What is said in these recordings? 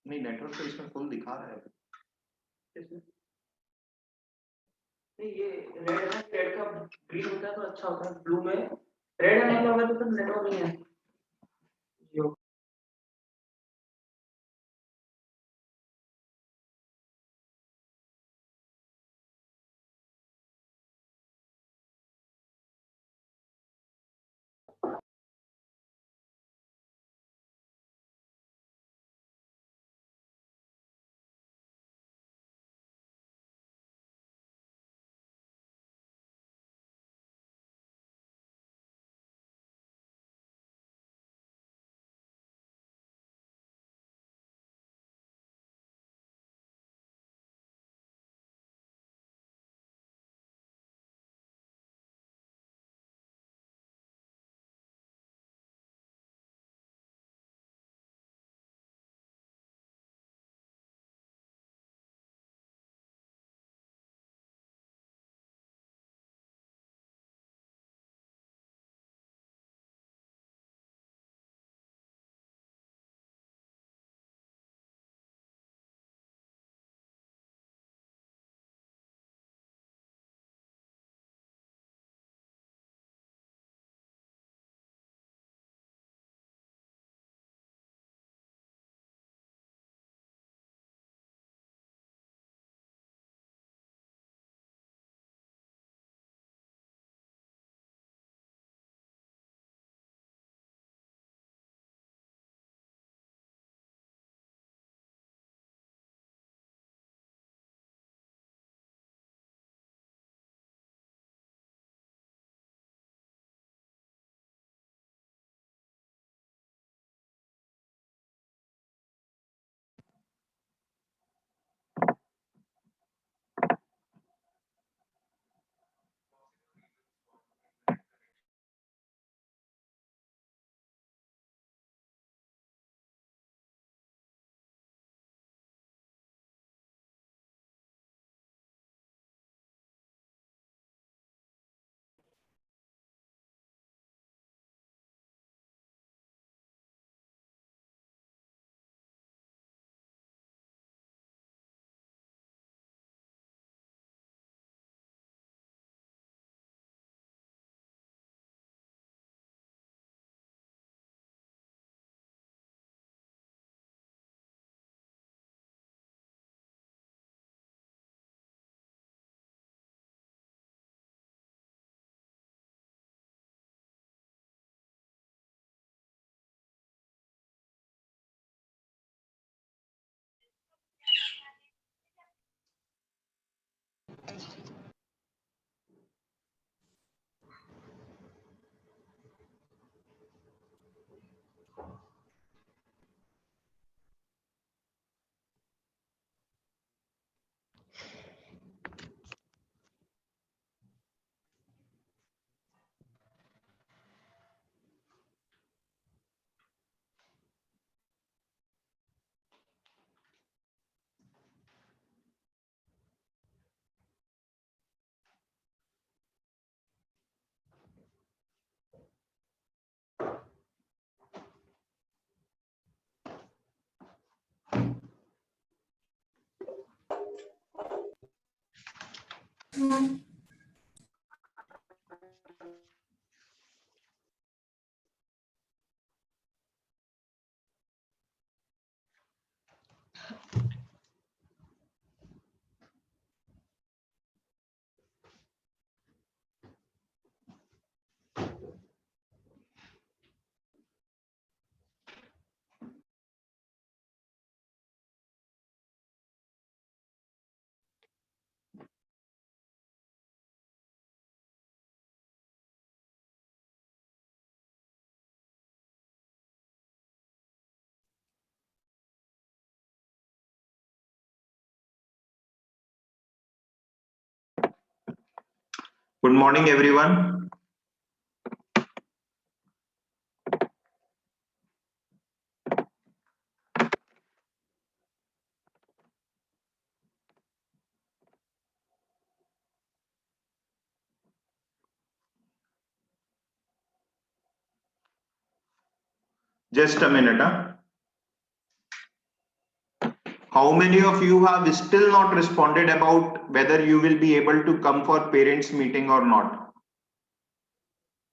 नहीं, नेटवर्क तो इसमें फुल दिखा रहा है। इसमें नहीं, ये रेड है, रेड का ग्रीन होता है तो अच्छा होता है, ब्लू में रेड है मतलब अगर तो नेटवर्क नहीं है जियो। Good morning, everyone. Just a minute. How many of you have still not responded about whether you will be able to come for parents meeting or not?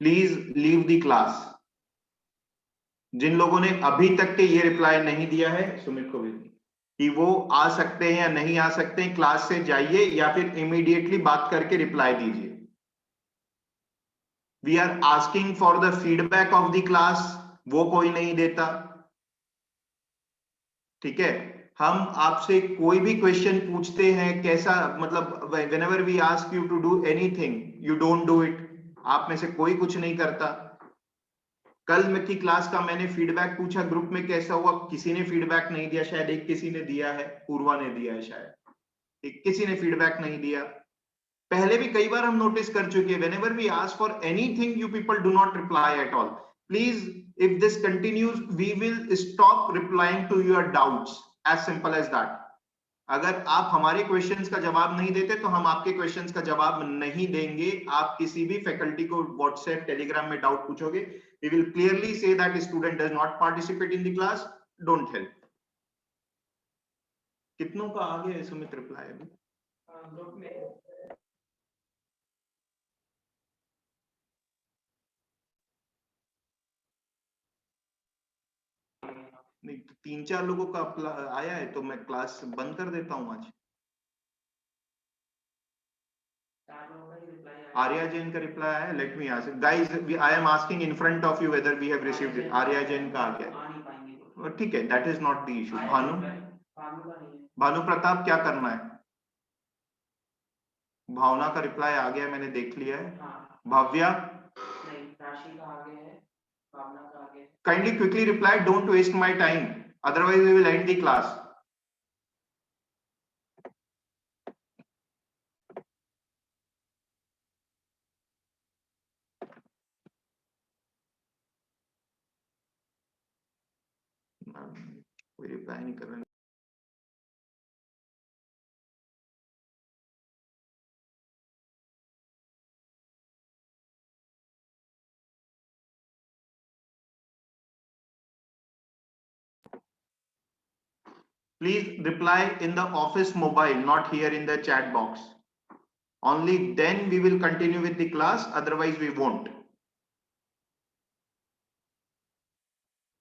Please leave the class. जिन लोगों ने अभी तक के ये reply नहीं दिया है, सुमित को भी कि वो आ सकते हैं या नहीं आ सकते हैं, क्लास से जाइए या फिर इमीडिएटली बात करके रिप्लाई दीजिए. We are asking for the feedback of the class, वो कोई नहीं देता. ठीक है, हम आपसे कोई भी क्वेश्चन पूछते हैं, कैसा मतलब whenever we ask you to do anything, you don't do it. आप में से कोई कुछ नहीं करता. कल में की क्लास का मैंने फीडबैक पूछा ग्रुप में कैसा हुआ, किसी ने फीडबैक नहीं दिया. शायद एक किसी ने दिया है, पूर्वा ने दिया है शायद, एक किसी ने फीडबैक नहीं दिया. पहले भी कई बार हम नोटिस कर चुके हैं, whenever we ask for anything you people do not reply at all. Please, if this continues, we will stop replying to your doubts. As simple as that. अगर आप हमारे क्वेश्चंस का जवाब नहीं देते तो हम आपके क्वेश्चंस का जवाब नहीं देंगे. आप किसी भी फैकल्टी को व्हाट्सएप टेलीग्राम में डाउट पूछोगे, we will clearly say that student does not participate in the class, don't help. कितनों का आ गया है सुमित रिप्लाई अभी? ग्रुप में नहीं, 3-4 लोगों का आया है तो मैं क्लास बंद कर देता हूँ आज. 4 लोगों का ही रिप्लाई आया. आर्या जैन का रिप्लाई आया. Let me ask guys, I am asking in front of you whether we have received it. Arya Jain का आ गया. आ नहीं पाएंगे तो. ठीक है, that is not the issue. Bhanu Bhanu का नहीं है. भानु प्रताप क्या करना है? भावना का रिप्लाई आ गया, मैंने देख लिया है. हाँ. भव्या नहीं, राशि का आगे है, भावना का आगे है. Kindly quickly reply, don't waste my time, otherwise we will end the class. कोई रिप्लाई नहीं कर रहे. Please reply in the office mobile, not here in the chat box. Only then we will continue with the class, otherwise we won't.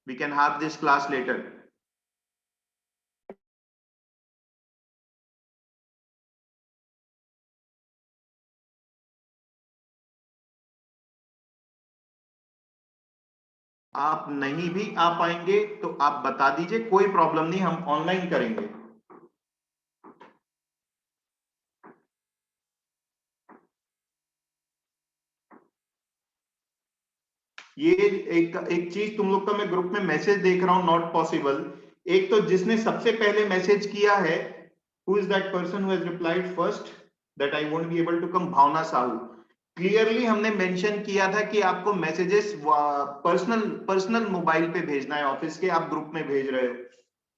We can have this class later. आप नहीं भी आ पाएंगे तो आप बता दीजिए, कोई प्रॉब्लम नहीं, हम ऑनलाइन करेंगे. ये एक चीज तुम लोग का मैं ग्रुप में मैसेज देख रहा हूं, नॉट पॉसिबल. एक तो जिसने सबसे पहले मैसेज किया है, who is that person who has replied first that I won't be able to come? Bhavna Sahu. Clearly हमने मेंशन किया था कि आपको मैसेजेस पर्सनल मोबाइल पे भेजना है, ऑफिस के आप ग्रुप में भेज रहे हो.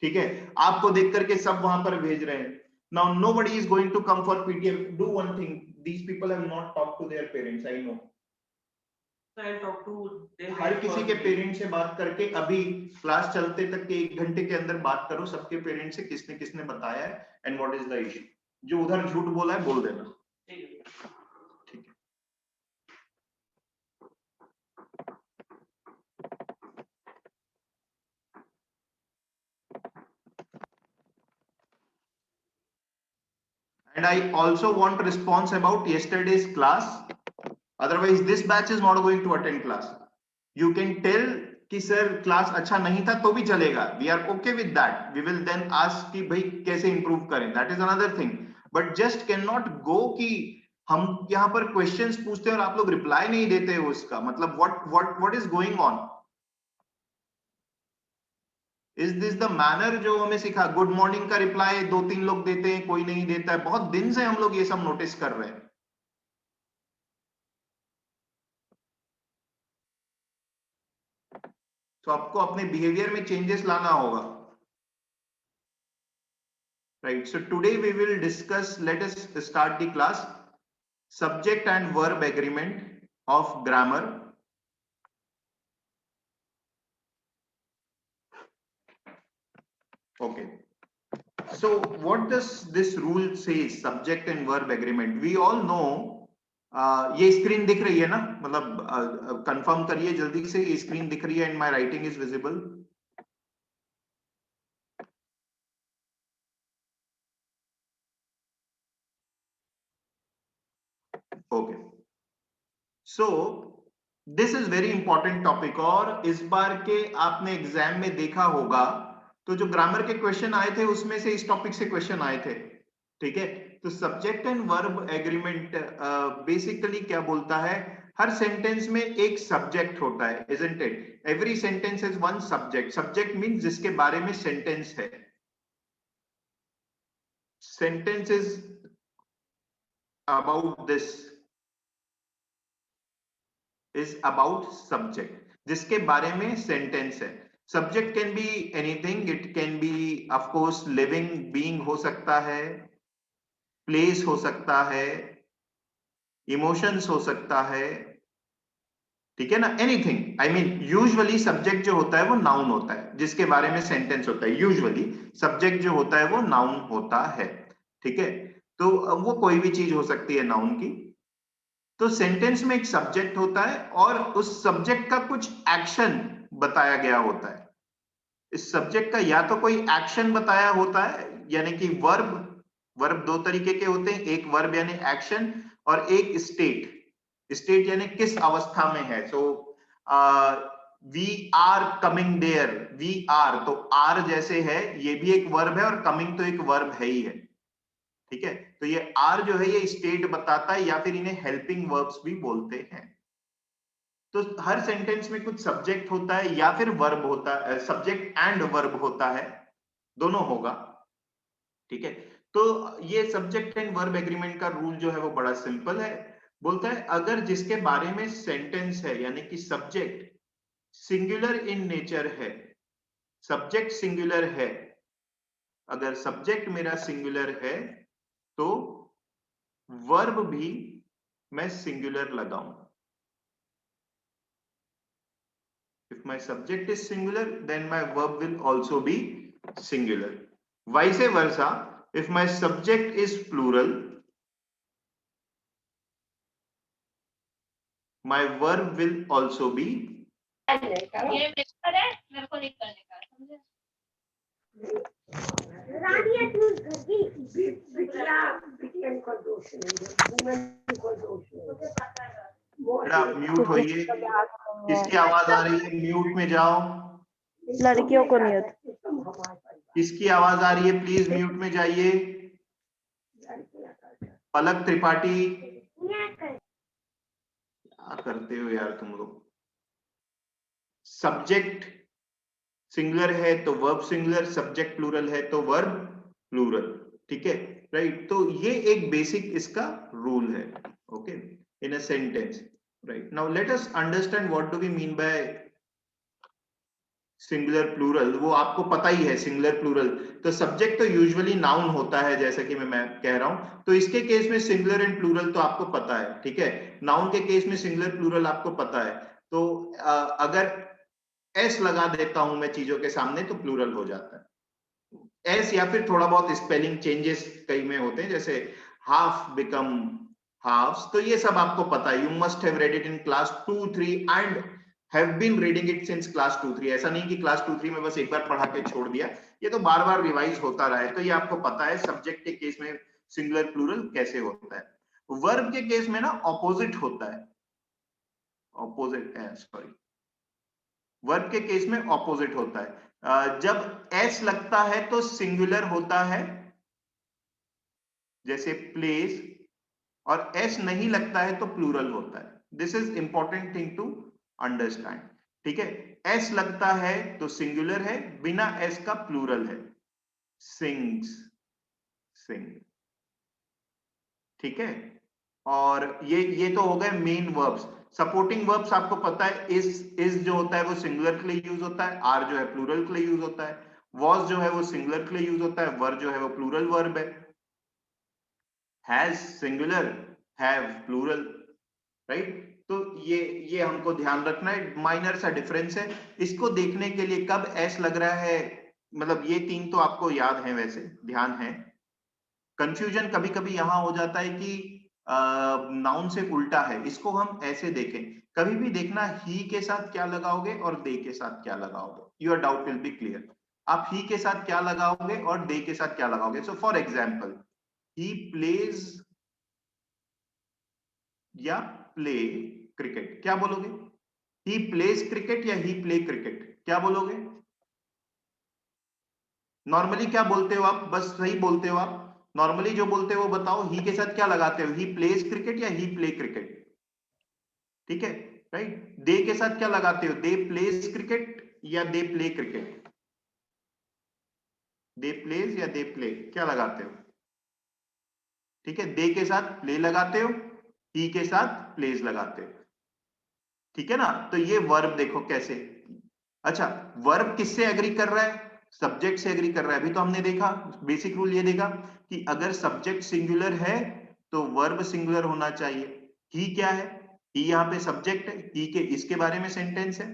ठीक है, आपको देख करके सब वहां पर भेज रहे हैं. Now nobody is going to come for PTF. Do one thing, these people have not talk to their parents, I know. हर किसी के पेरेंट्स से बात करके अभी क्लास चलते तक के 1 घंटे के अंदर बात करो सबके पेरेंट्स से, किसने किसने बताया है and what is the issue. जो उधर झूठ बोला है बोल देना. ठीक है. And I also want response about yesterday's class. Otherwise, this batch is not going to attend class. You can tell कि सर क्लास अच्छा नहीं था तो भी चलेगा. We are okay with that. We will then ask कि भाई कैसे improve करें. That is another thing. But just cannot go कि हम यहाँ पर questions पूछते हैं और आप लोग reply नहीं देते हो. उसका मतलब what is going on? Is this the manner जो हमें सिखा? गुड मॉर्निंग का रिप्लाई 2-3 लोग देते हैं, कोई नहीं देता है. बहुत दिन से हम लोग ये सब नोटिस कर रहे हैं. तो आपको अपने बिहेवियर में चेंजेस लाना होगा. Right. So today we will discuss, let us start the class, subject and verb agreement of grammar. Okay, So what does this rule say? Subject and verb agreement. We all know. ये screen दिख रही है ना, मतलब confirm करिए जल्दी से, ये स्क्रीन दिख रही है and my writing is visible. Okay, so this is very important topic. और इस बार के आपने एग्जाम में देखा होगा तो जो ग्रामर के क्वेश्चन आए थे उसमें से इस टॉपिक से क्वेश्चन आए थे. ठीक है, तो subject and verb agreement basically क्या बोलता है, हर सेंटेंस में एक सब्जेक्ट होता है, isn't it? Every sentence has one subject. Subject means जिसके बारे में सेंटेंस है. Sentence is about this, is about subject, जिसके बारे में सेंटेंस है. Subject can be anything, it can be of course living being हो सकता है, प्लेस हो सकता है, इमोशंस हो सकता है. ठीक है ना, anything. I mean usually subject जो होता है वो नाउन होता है, जिसके बारे में सेंटेंस होता है. यूजुअली सब्जेक्ट जो होता है वो नाउन होता है. ठीक है, तो वो कोई भी चीज हो सकती है नाउन की. तो सेंटेंस में एक सब्जेक्ट होता है और उस सब्जेक्ट का कुछ एक्शन बताया गया होता है. इस सब्जेक्ट का या तो कोई एक्शन बताया होता है, यानी कि वर्ब. वर्ब दो तरीके के होते हैं, एक वर्ब यानी एक्शन और एक स्टेट. स्टेट यानी किस अवस्था में है. So we are coming there, we are, तो आर जैसे है ये भी एक वर्ब है और कमिंग तो एक वर्ब है ही है. ठीक है, तो ये आर जो है ये स्टेट बताता है, या फिर इन्हें हेल्पिंग वर्ब्स भी बोलते हैं. तो हर सेंटेंस में कुछ सब्जेक्ट होता है या फिर वर्ब होता है, सब्जेक्ट एंड वर्ब होता है, दोनों होगा. ठीक है, तो ये सब्जेक्ट एंड वर्ब एग्रीमेंट का रूल जो है वो बड़ा सिंपल है. बोलता है अगर जिसके बारे में सेंटेंस है, यानी कि सब्जेक्ट सिंगुलर इन नेचर है, सब्जेक्ट सिंगुलर है, अगर सब्जेक्ट मेरा सिंगुलर है तो वर्ब भी मैं सिंगुलर लगाऊं. If my subject is singular, then my verb will also be singular. Vice versa, if my subject is plural, my verb will also be. ये पेपर है, मेरे को नहीं करने का, समझे? बेटा म्यूट होइए, किसकी आवाज आ रही है म्यूट में जाओ. लड़कियों को नहीं होता. किसकी आवाज आ रही है प्लीज म्यूट में जाइए. पलक त्रिपाठी, क्या करते हो यार तुम लोग. सब्जेक्ट सिंगुलर है तो वर्ब सिंगुलर, सब्जेक्ट प्लूरल है तो वर्ब प्लूरल. ठीक है, राइट. तो ये एक बेसिक इसका रूल है. Okay, in a sentence. Right, now let us understand what do we mean by singular plural. वो आपको पता ही है सिंगुलर प्लूरल. तो सब्जेक्ट तो यूजुअली नाउन होता है, जैसा कि मैं कह रहा हूं. तो इसके केस में सिंगुलर एंड प्लूरल तो आपको पता है. ठीक है, नाउन के केस में सिंगुलर प्लूरल आपको पता है. तो अगर एस लगा देता हूं मैं चीजों के सामने तो प्लूरल हो जाता है. एस या फिर थोड़ा बहुत स्पेलिंग चेंजेस कई में होते हैं, जैसे हाफ बिकम हाफ्स. तो ये सब आपको पता है. You must have read it in class 2-3 and have been reading it since class 2-3. ऐसा नहीं कि क्लास 2-3 में बस एक बार पढ़ा के छोड़ दिया, ये तो बार बार रिवाइज होता रहा है. तो ये आपको पता है सब्जेक्ट के केस में सिंगुलर प्लूरल कैसे होता है. वर्ब के केस में ना ऑपोजिट होता है. ऑपोजिट है, सॉरी, वर्ब के केस में ऑपोजिट होता है. जब एस लगता है तो सिंगुलर होता है, जैसे प्लेस, और एस नहीं लगता है तो प्लूरल होता है. This is important thing to understand. ठीक है, एस लगता है तो सिंगुलर है, बिना एस का प्लूरल है, सिंग्स, सिंग. ठीक है, और ये तो हो गए मेन वर्ब्स. सपोर्टिंग वर्ब्स आपको पता है, इज जो होता है वो सिंगुलर के लिए यूज होता है, आर जो है प्लूरल के लिए यूज होता है, वॉज जो है वो सिंगुलर के लिए यूज होता है, वर जो है वो प्लूरल वर्ब है, has singular, have plural. Right, तो ये हमको ध्यान रखना है. माइनर सा डिफरेंस है. इसको देखने के लिए कब एस लग रहा है मतलब ये 3 तो आपको याद है, वैसे ध्यान है। कंफ्यूजन कभी कभी यहां हो जाता है कि नाउन से उल्टा है, इसको हम ऐसे देखें। कभी भी देखना ही के साथ क्या लगाओगे और दे के साथ क्या लगाओगे, your doubt will be clear. आप ही के साथ क्या लगाओगे और दे के साथ क्या लगाओगे। So for example, he plays या प्ले क्रिकेट, क्या बोलोगे? ही प्लेज क्रिकेट या ही प्ले क्रिकेट, क्या बोलोगे? नॉर्मली क्या बोलते हो आप, बस सही बोलते हो आप। नॉर्मली जो बोलते हो वो बताओ, ही के साथ क्या लगाते हो, ही प्लेज क्रिकेट या ही प्ले क्रिकेट? ठीक है, राइट। दे के साथ क्या लगाते हो, दे प्लेज क्रिकेट या they play cricket? They plays या दे प्ले, क्या लगाते हो? ठीक है, दे के साथ प्ले लगाते हो, ही के साथ प्लेज लगाते हो। ठीक है ना, तो ये वर्ब देखो कैसे। अच्छा, वर्ब किससे एग्री कर रहा है? सब्जेक्ट से एग्री कर रहा है। अभी तो हमने देखा, बेसिक रूल ये देखा कि अगर सब्जेक्ट सिंगुलर है तो वर्ब सिंगुलर होना चाहिए। ही क्या है, ही यहाँ पे सब्जेक्ट है, ही के इसके बारे में सेंटेंस है।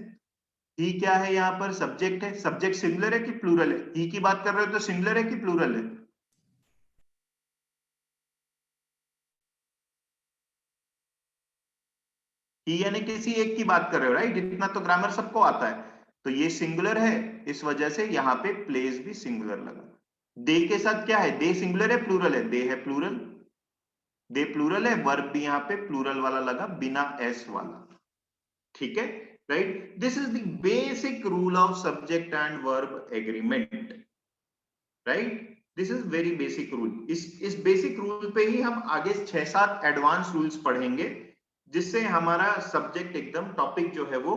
ही क्या है, यहाँ पर सब्जेक्ट है। सब्जेक्ट सिंगुलर है कि प्लूरल है? ही की बात कर रहे हो तो सिंगुलर है कि प्लूरल है? ही यानी किसी एक की बात कर रहे हो, राइट? इतना तो ग्रामर सबको आता है। तो ये सिंगुलर है, इस वजह से यहाँ पे प्लेस भी सिंगुलर लगा। दे के साथ क्या है, दे सिंगुलर है प्लूरल है? दे है प्लूरल, दे प्लूरल है, वर्ब भी यहाँ पे प्लूरल वाला लगा, बिना एस वाला। ठीक है, right. This is the basic rule of subject and verb agreement, right. This is very basic rule. इस बेसिक रूल पे ही हम आगे 6-7 एडवांस रूल्स पढ़ेंगे, जिससे हमारा सब्जेक्ट एकदम टॉपिक जो है वो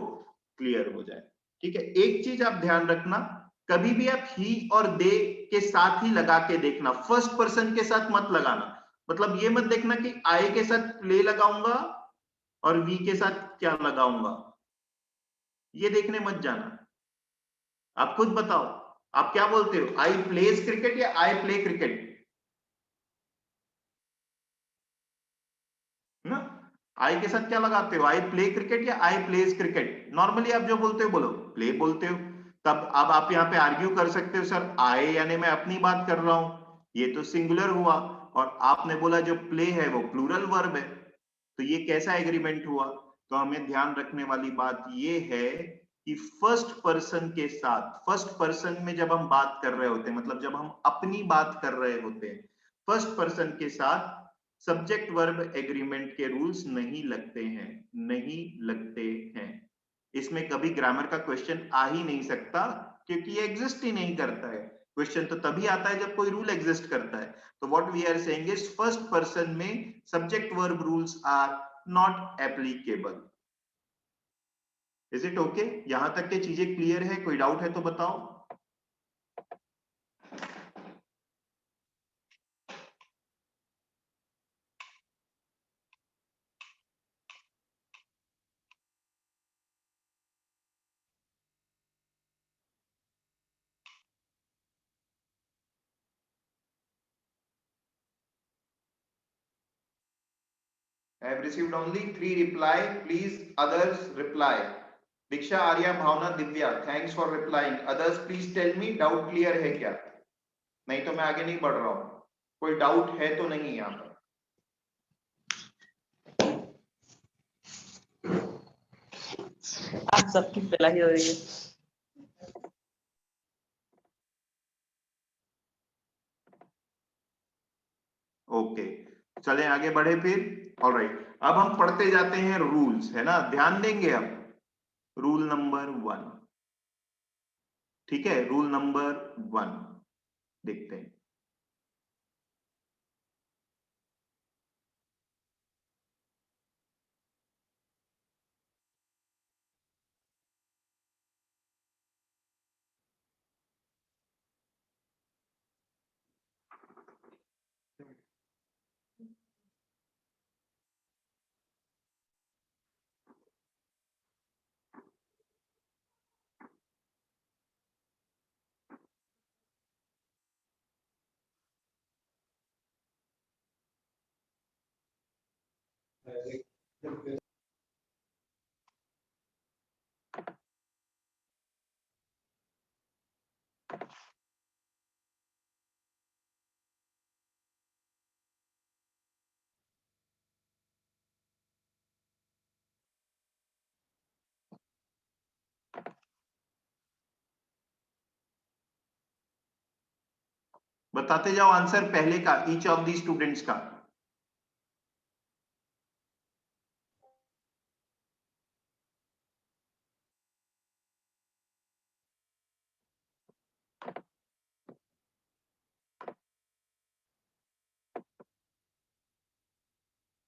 क्लियर हो जाए। ठीक है, एक चीज आप ध्यान रखना, कभी भी आप ही और दे के साथ ही लगा के देखना, फर्स्ट पर्सन के साथ मत लगाना। मतलब ये मत देखना कि आई के साथ प्ले लगाऊंगा और वी के साथ क्या लगाऊंगा, ये देखने मत जाना। आप खुद बताओ, आप क्या बोलते हो, आई प्लेज क्रिकेट या आई प्ले क्रिकेट? ना, आई के साथ क्या लगाते हो, आई प्ले क्रिकेट या आई प्लेज क्रिकेट? नॉर्मली आप जो बोलते हो बोलो, प्ले बोलते हो। तब अब आप यहाँ पे आर्ग्यू कर सकते हो, सर आई यानी मैं अपनी बात कर रहा हूं, ये तो सिंगुलर हुआ, और आपने बोला जो प्ले है वो प्लूरल वर्ब है, तो ये कैसा एग्रीमेंट हुआ? तो हमें ध्यान रखने वाली बात ये है कि फर्स्ट पर्सन के साथ, फर्स्ट पर्सन में जब हम बात कर रहे होते हैं, मतलब जब हम अपनी बात कर रहे होते हैं, फर्स्ट पर्सन के साथ सब्जेक्ट वर्ब एग्रीमेंट के रूल्स नहीं लगते हैं, नहीं लगते हैं। इसमें कभी ग्रामर का क्वेश्चन आ ही नहीं सकता, क्योंकि ये एग्जिस्ट ही नहीं करता है। क्वेश्चन तो तभी आता है जब कोई रूल एग्जिस्ट करता है। तो what we are saying is, first person में subject verb rules are not applicable. Is it okay? यहां तक के चीजें क्लियर है? कोई डाउट है तो बताओ। I have received only 3 reply. Please others reply. Diksha, Arya, Bhavna, Divya, thanks for replying. Others please tell me doubt clear है क्या? नहीं तो मैं आगे नहीं बढ़ रहा हूँ। कोई डाउट है तो नहीं यहाँ पर? आज सबकी पिलाई हो रही है। ओके, चलें आगे बढ़े फिर। ऑलराइट, अब हम पढ़ते जाते हैं रूल्स, है ना? ध्यान देंगे अब। रूल नंबर 1, ठीक है, रूल नंबर 1 देखते हैं। बताते जाओ आंसर पहले का, ईच ऑफ दी स्टूडेंट्स का।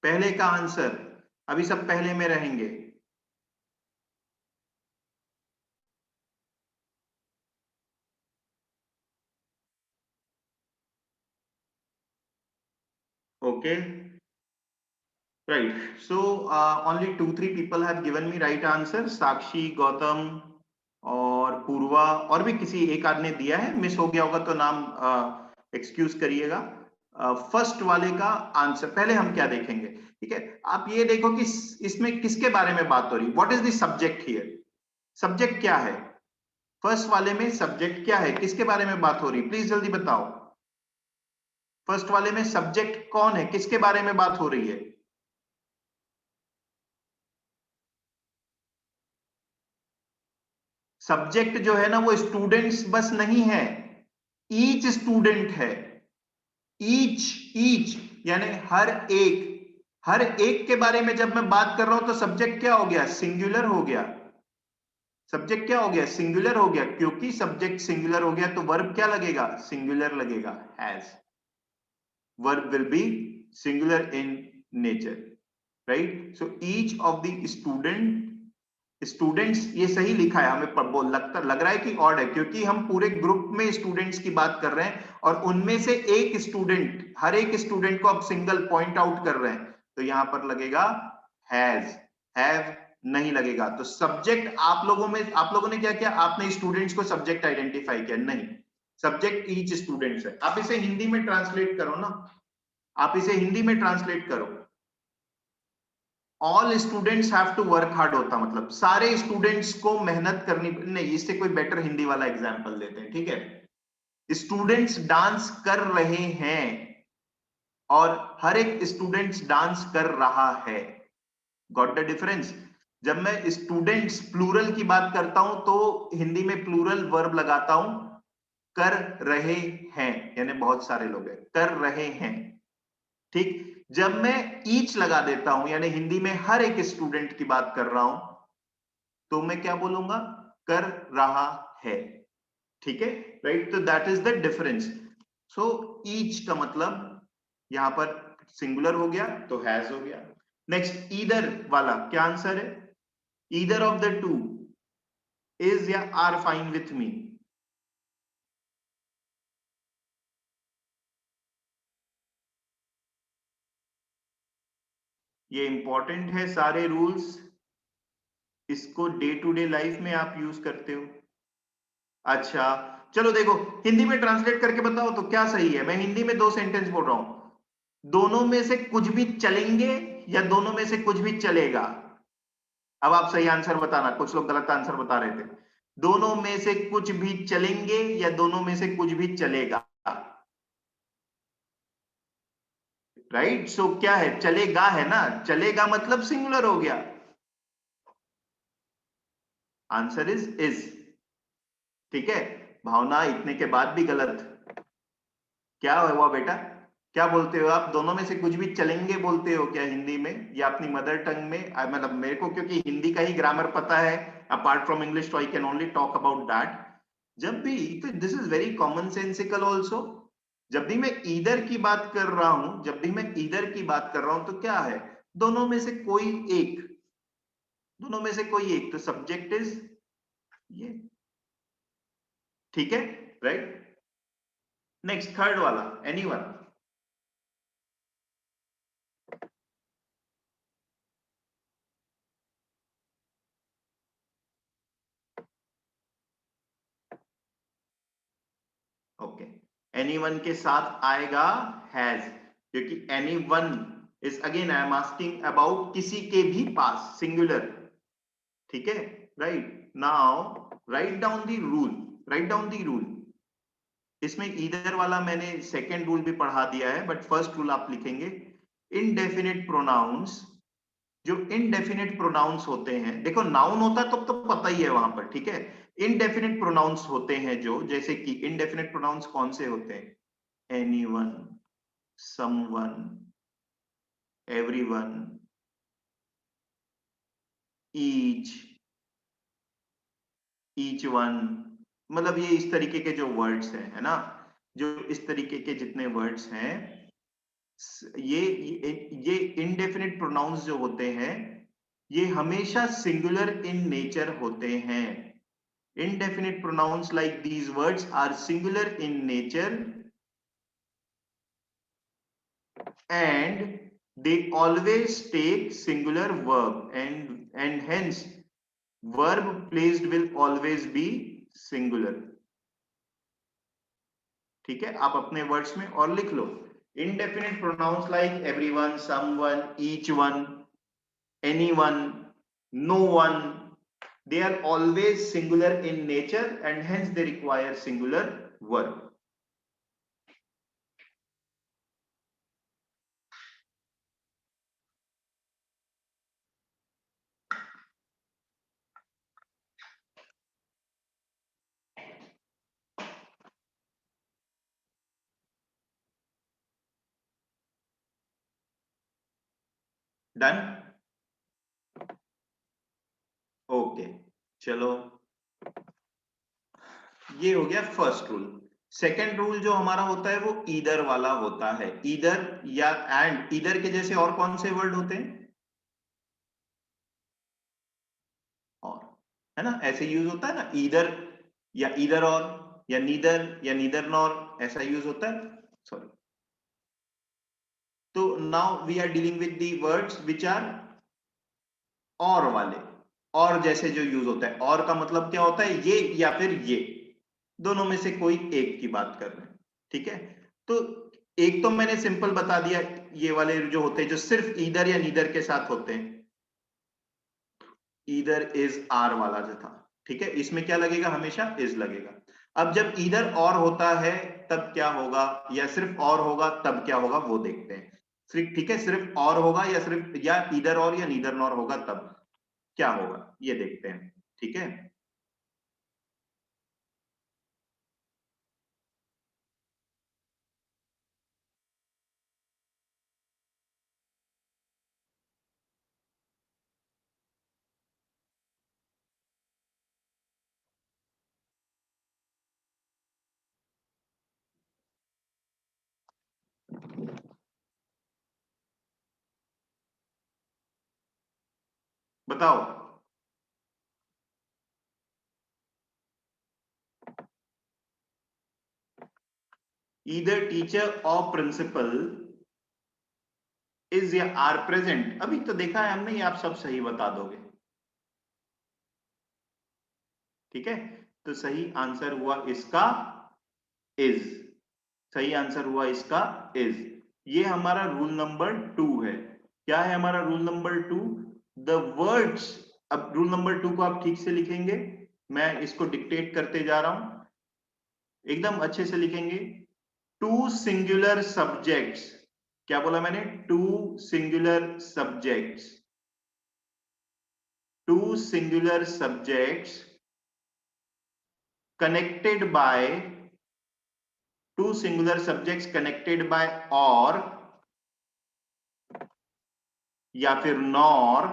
पहले का आंसर, अभी सब पहले में रहेंगे। Okay, right. So only 2-3 people have given me right answer, साक्षी, गौतम और पूर्वा, और भी किसी एक आदमी ने दिया है, मिस हो गया होगा तो नाम एक्सक्यूज करिएगा। फर्स्ट वाले का आंसर पहले हम क्या देखेंगे, ठीक है। आप ये देखो कि इसमें किसके बारे में बात हो रही है, what is the subject here, subject क्या है, फर्स्ट वाले में सब्जेक्ट क्या है, किसके बारे में बात हो रही है, प्लीज जल्दी बताओ। फर्स्ट वाले में सब्जेक्ट कौन है, किसके बारे में बात हो रही है। सब्जेक्ट जो है ना वो स्टूडेंट्स बस नहीं है, ईच स्टूडेंट है। ईच यानी हर एक के बारे में जब मैं बात कर रहा हूं तो सब्जेक्ट क्या हो गया, सिंगुलर हो गया। सब्जेक्ट क्या हो गया, सिंगुलर हो गया, क्योंकि सब्जेक्ट सिंगुलर हो गया तो वर्ब क्या लगेगा, सिंगुलर लगेगा, has. Verb will be singular in nature, right. So each of the students, ये सही लिखा है, हमें लग रहा है कि ऑड है, क्योंकि हम पूरे ग्रुप में स्टूडेंट्स की बात कर रहे हैं और उनमें से एक स्टूडेंट, हर एक स्टूडेंट को आप सिंगल पॉइंट आउट कर रहे हैं, तो यहां पर लगेगा हैज, हैव नहीं लगेगा। तो सब्जेक्ट आप लोगों ने क्या किया, आपने स्टूडेंट्स को सब्जेक्ट आइडेंटिफाई किया, नहीं, सब्जेक्ट ईच स्टूडेंट्स है। आप इसे हिंदी में ट्रांसलेट करो ना, आप इसे हिंदी में ट्रांसलेट करो, all students have to work hard होता, मतलब सारे स्टूडेंट्स को मेहनत करनी, नहीं, इससे कोई बेटर हिंदी वाला एग्जांपल देते हैं, ठीक है। स्टूडेंट्स डांस कर रहे हैं और हर एक स्टूडेंट्स डांस कर रहा है, गॉट द डिफरेंस। जब मैं स्टूडेंट्स प्लूरल की बात करता हूं तो हिंदी में प्लूरल वर्ब लगाता हूं, कर रहे हैं यानी बहुत सारे लोग हैं, कर रहे हैं, ठीक। जब मैं ईच लगा देता हूं यानी हिंदी में हर एक स्टूडेंट की बात कर रहा हूं तो मैं क्या बोलूंगा, कर रहा है, ठीक है, राइट। तो that is the difference. So each का मतलब यहां पर सिंगुलर हो गया तो हैज हो गया। नेक्स्ट ईदर वाला क्या आंसर है, either of the two, is या आर फाइन विथ मी। ये इंपॉर्टेंट है, सारे रूल्स इसको डे टू डे लाइफ में आप यूज करते हो। अच्छा चलो देखो, हिंदी में ट्रांसलेट करके बताओ तो क्या सही है। मैं हिंदी में 2 सेंटेंस बोल रहा हूं, दोनों में से कुछ भी चलेंगे या दोनों में से कुछ भी चलेगा। अब आप सही आंसर बताना, कुछ लोग गलत आंसर बता रहे थे। दोनों में से कुछ भी चलेंगे या दोनों में से कुछ भी चलेगा, राइट। सो क्या है, चलेगा है ना, चलेगा मतलब सिंगुलर हो गया, आंसर इज, ठीक है। भावना इतने के बाद भी गलत, क्या हुआ बेटा, क्या बोलते हो आप, दोनों में से कुछ भी चलेंगे बोलते हो क्या हिंदी में या अपनी मदर टंग में। मतलब मेरे को क्योंकि हिंदी का ही ग्रामर पता है अपार्ट फ्रॉम इंग्लिश, तो I can only talk about that. जब भी, तो this is very common sensical also, जब भी मैं ईदर की बात कर रहा हूं, जब भी मैं ईदर की बात कर रहा हूं तो क्या है, दोनों में से कोई एक, दोनों में से कोई एक, तो सब्जेक्ट इज ये, ठीक है, राइट। नेक्स्ट थर्ड वाला, एनीवन। ओके, एनीवन के साथ आएगा हैज, क्योंकि anyone is, again I am asking about किसी के भी पास, सिंगुलर, ठीक है, right. Now write down the rule, write down the rule. इसमें ईदर वाला मैंने सेकेंड रूल भी पढ़ा दिया है, बट फर्स्ट रूल आप लिखेंगे, इनडेफिनिट प्रोनाउंस, जो इनडेफिनिट प्रोनाउंस होते हैं, देखो नाउन होता है तो पता ही है वहां पर, ठीक है। इनडेफिनिट प्रोनाउंस होते हैं जो, जैसे कि इनडेफिनिट प्रोनाउंस कौन से होते हैं, anyone, someone, everyone, each, each one, मतलब ये इस तरीके के जो वर्ड्स हैं, है ना, जो इस तरीके के जितने वर्ड्स हैं, ये इनडेफिनिट प्रोनाउंस जो होते हैं ये हमेशा सिंगुलर इन नेचर होते हैं. Indefinite pronouns like these words are singular in nature and they always take singular verb and hence verb placed will always be singular. ठीक है, आप अपने वर्ड्स में और लिख लो. Indefinite pronouns like everyone, someone, each one, anyone, no one, they are always singular in nature and hence they require singular verb. Done? Okay, चलो ये हो गया फर्स्ट रूल. सेकेंड रूल जो हमारा होता है वो ईदर वाला होता है. ईदर या एंड, ईदर के जैसे और कौन से वर्ड होते हैं? और, है ना, ऐसे यूज होता है ना, ईदर या ईदर और, या नीदर या नीदर नॉर, ऐसा यूज होता है. सॉरी. तो now we are dealing with the words which are और वाले. और जैसे जो यूज होता है, और का मतलब क्या होता है? ये या फिर ये, दोनों में से कोई एक की बात कर रहे हैं. ठीक है, तो एक तो मैंने सिंपल बता दिया, ये वाले जो होते हैं जो सिर्फ ईदर या नीदर के साथ होते हैं, ईदर इज आर वाला जो था. ठीक है, इसमें क्या लगेगा? हमेशा इज लगेगा. अब जब ईदर और होता है तब क्या होगा, या सिर्फ और होगा तब क्या होगा, वो देखते हैं. सिर्फ, ठीक है, सिर्फ और होगा या सिर्फ, या ईदर और या नीदर नॉर होगा तब क्या होगा, ये देखते हैं. ठीक है, बताओ. either teacher or principal is या are present. अभी तो देखा है हमने, ये आप सब सही बता दोगे. ठीक है, तो सही आंसर हुआ इसका इज. सही आंसर हुआ इसका इज. ये हमारा रूल नंबर 2 है. क्या है हमारा रूल नंबर 2? The words. अब रूल नंबर 2 को आप ठीक से लिखेंगे, मैं इसको डिक्टेट करते जा रहा हूं, एकदम अच्छे से लिखेंगे. Two singular subjects. क्या बोला मैंने? Two singular subjects. Two singular subjects connected by, two singular subjects connected by or या फिर नॉर,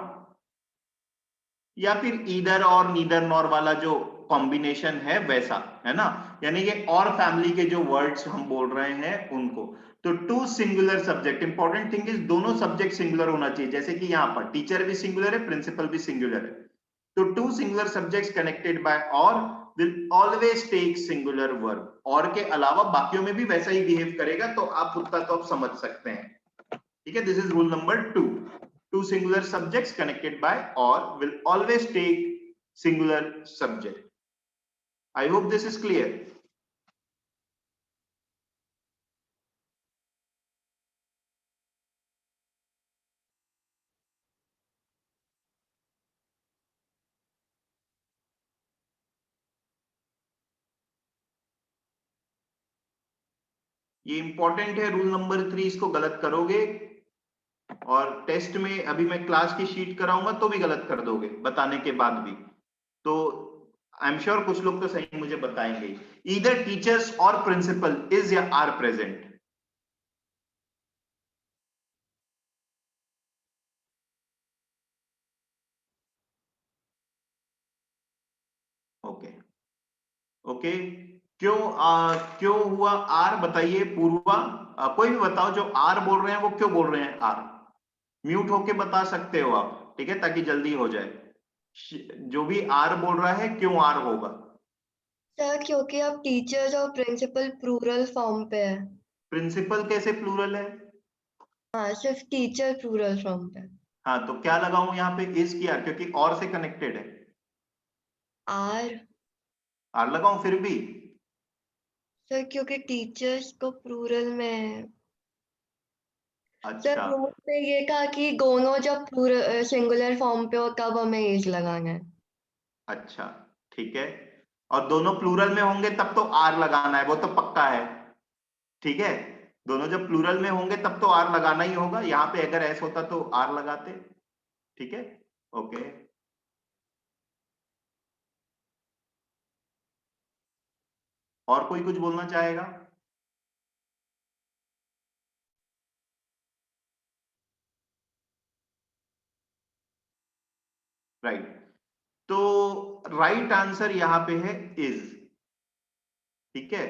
या फिर ईदर और नीदर नॉर वाला जो कॉम्बिनेशन है वैसा, है ना, यानी ये और फैमिली के जो वर्ड्स हम बोल रहे हैं उनको. तो two singular subject, important thing is दोनों सब्जेक्ट सिंगुलर होना चाहिए. जैसे कि यहाँ पर टीचर भी सिंगुलर है, प्रिंसिपल भी सिंगुलर है. तो two singular subjects connected by और will always take singular verb. और के अलावा बाकियों में भी वैसा ही बिहेव करेगा, तो आप उतना तो आप समझ सकते हैं. ठीक है, this is rule number 2. Two singular subjects connected by or will always take singular subject. I hope this is clear. ये इंपॉर्टेंट है रूल नंबर 3. इसको गलत करोगे और टेस्ट में, अभी मैं क्लास की शीट कराऊंगा तो भी गलत कर दोगे बताने के बाद भी. तो आई एम श्योर कुछ लोग तो सही मुझे बताएंगे। ईदर टीचर्स और प्रिंसिपल इज या आर प्रेजेंट। ओके ओके, क्यों हुआ आर, बताइए पूर्वा। कोई भी बताओ, जो आर बोल रहे हैं वो क्यों बोल रहे हैं आर। म्यूट होके बता सकते हो आप, ठीक है, ताकि जल्दी हो जाए। जो भी आर बोल रहा है क्यों आर होगा। सर क्योंकि अब टीचर्स और प्रिंसिपल प्लूरल फॉर्म पे है। प्रिंसिपल कैसे प्लूरल है। हाँ सिर्फ टीचर प्लूरल फॉर्म पे। हाँ तो क्या लगाऊं यहाँ पे, इज की आर, क्योंकि और से कनेक्टेड है। आर। आर लगाऊं फिर भी। सर क्योंकि टीचर्स को प्लूरल में। सर अच्छा नोट पे ये कहा कि दोनों जब प्लूरल सिंगुलर फॉर्म पे हो तब हमें इज लगाना है। अच्छा ठीक है, और दोनों प्लूरल में होंगे तब तो आर लगाना है, वो तो पक्का है। ठीक है, दोनों जब प्लूरल में होंगे तब तो आर लगाना ही होगा। यहाँ पे अगर ऐसा होता तो आर लगाते। ठीक है ओके। और कोई कुछ बोलना चाहेगा। राइट, तो राइट आंसर यहां पे है इज। ठीक है,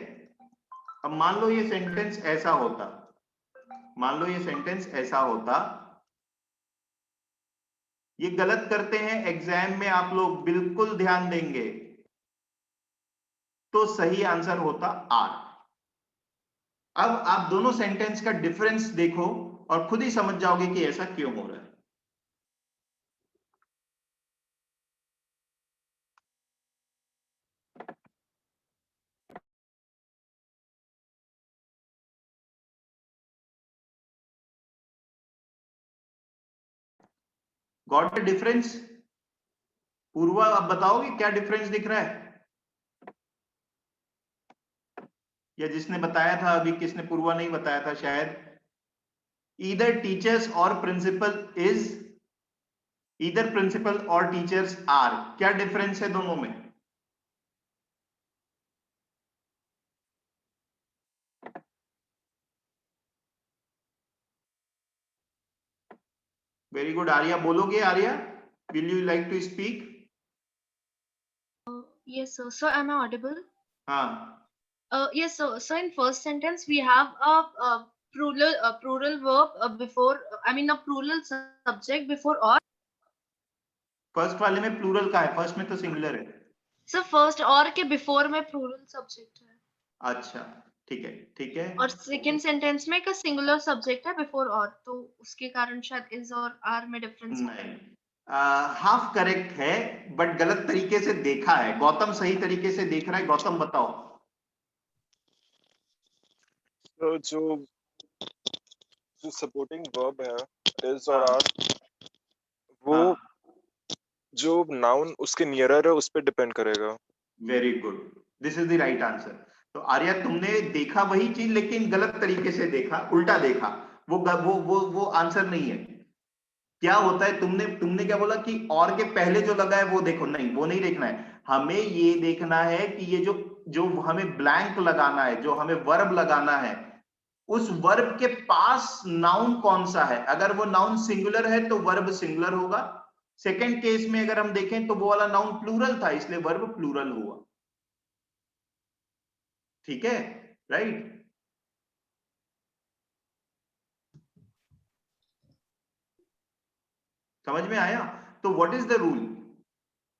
अब मान लो ये सेंटेंस ऐसा होता, मान लो ये सेंटेंस ऐसा होता। ये गलत करते हैं एग्जाम में आप लोग, बिल्कुल ध्यान देंगे। तो सही आंसर होता आर। अब आप दोनों सेंटेंस का डिफरेंस देखो और खुद ही समझ जाओगे कि ऐसा क्यों हो रहा है। Got the difference. पूर्वा आप बताओगे क्या डिफरेंस दिख रहा है, या जिसने बताया था अभी, किसने, पूर्वा नहीं बताया था शायद। ईदर टीचर्स और प्रिंसिपल इज, ईदर प्रिंसिपल और टीचर्स आर, क्या डिफरेंस है दोनों में। वेरी गुड आर्या, बोलोगे Arya, will you like to speak. Yes, sir. So am I audible? हाँ Yes, so in first sentence we have a plural verb before, I mean a plural subject before or. First वाले में plural का है, first में तो singular है। So first और के before में plural subject है। अच्छा ठीक है ठीक है। और second sentence में का singular subject है before और, तो उसके कारण शायद is और are में difference है। नहीं, हाफ करेक्ट है, बट गलत तरीके से देखा है। गौतम सही तरीके से देख रहा है, गौतम बताओ। तो जो सपोर्टिंग वर्ब है इज और आर, वो जो नाउन उसके नियरर है उस पर डिपेंड करेगा। Very good, this is the right answer. तो आर्या तुमने देखा वही चीज, लेकिन गलत तरीके से देखा, उल्टा देखा। वो आंसर नहीं है। क्या होता है, तुमने क्या बोला कि और के पहले जो लगा है वो देखो, नहीं वो नहीं देखना है। हमें ये देखना है कि ये जो जो हमें ब्लैंक लगाना है, जो हमें वर्ब लगाना है, उस वर्ब के पास नाउन कौन सा है। अगर वो नाउन सिंगुलर है तो वर्ब सिंगुलर होगा। सेकंड केस में अगर हम देखें तो वो वाला नाउन प्लूरल था, इसलिए वर्ब प्लूरल हुआ। ठीक है राइट। समझ में आया। तो what is the rule,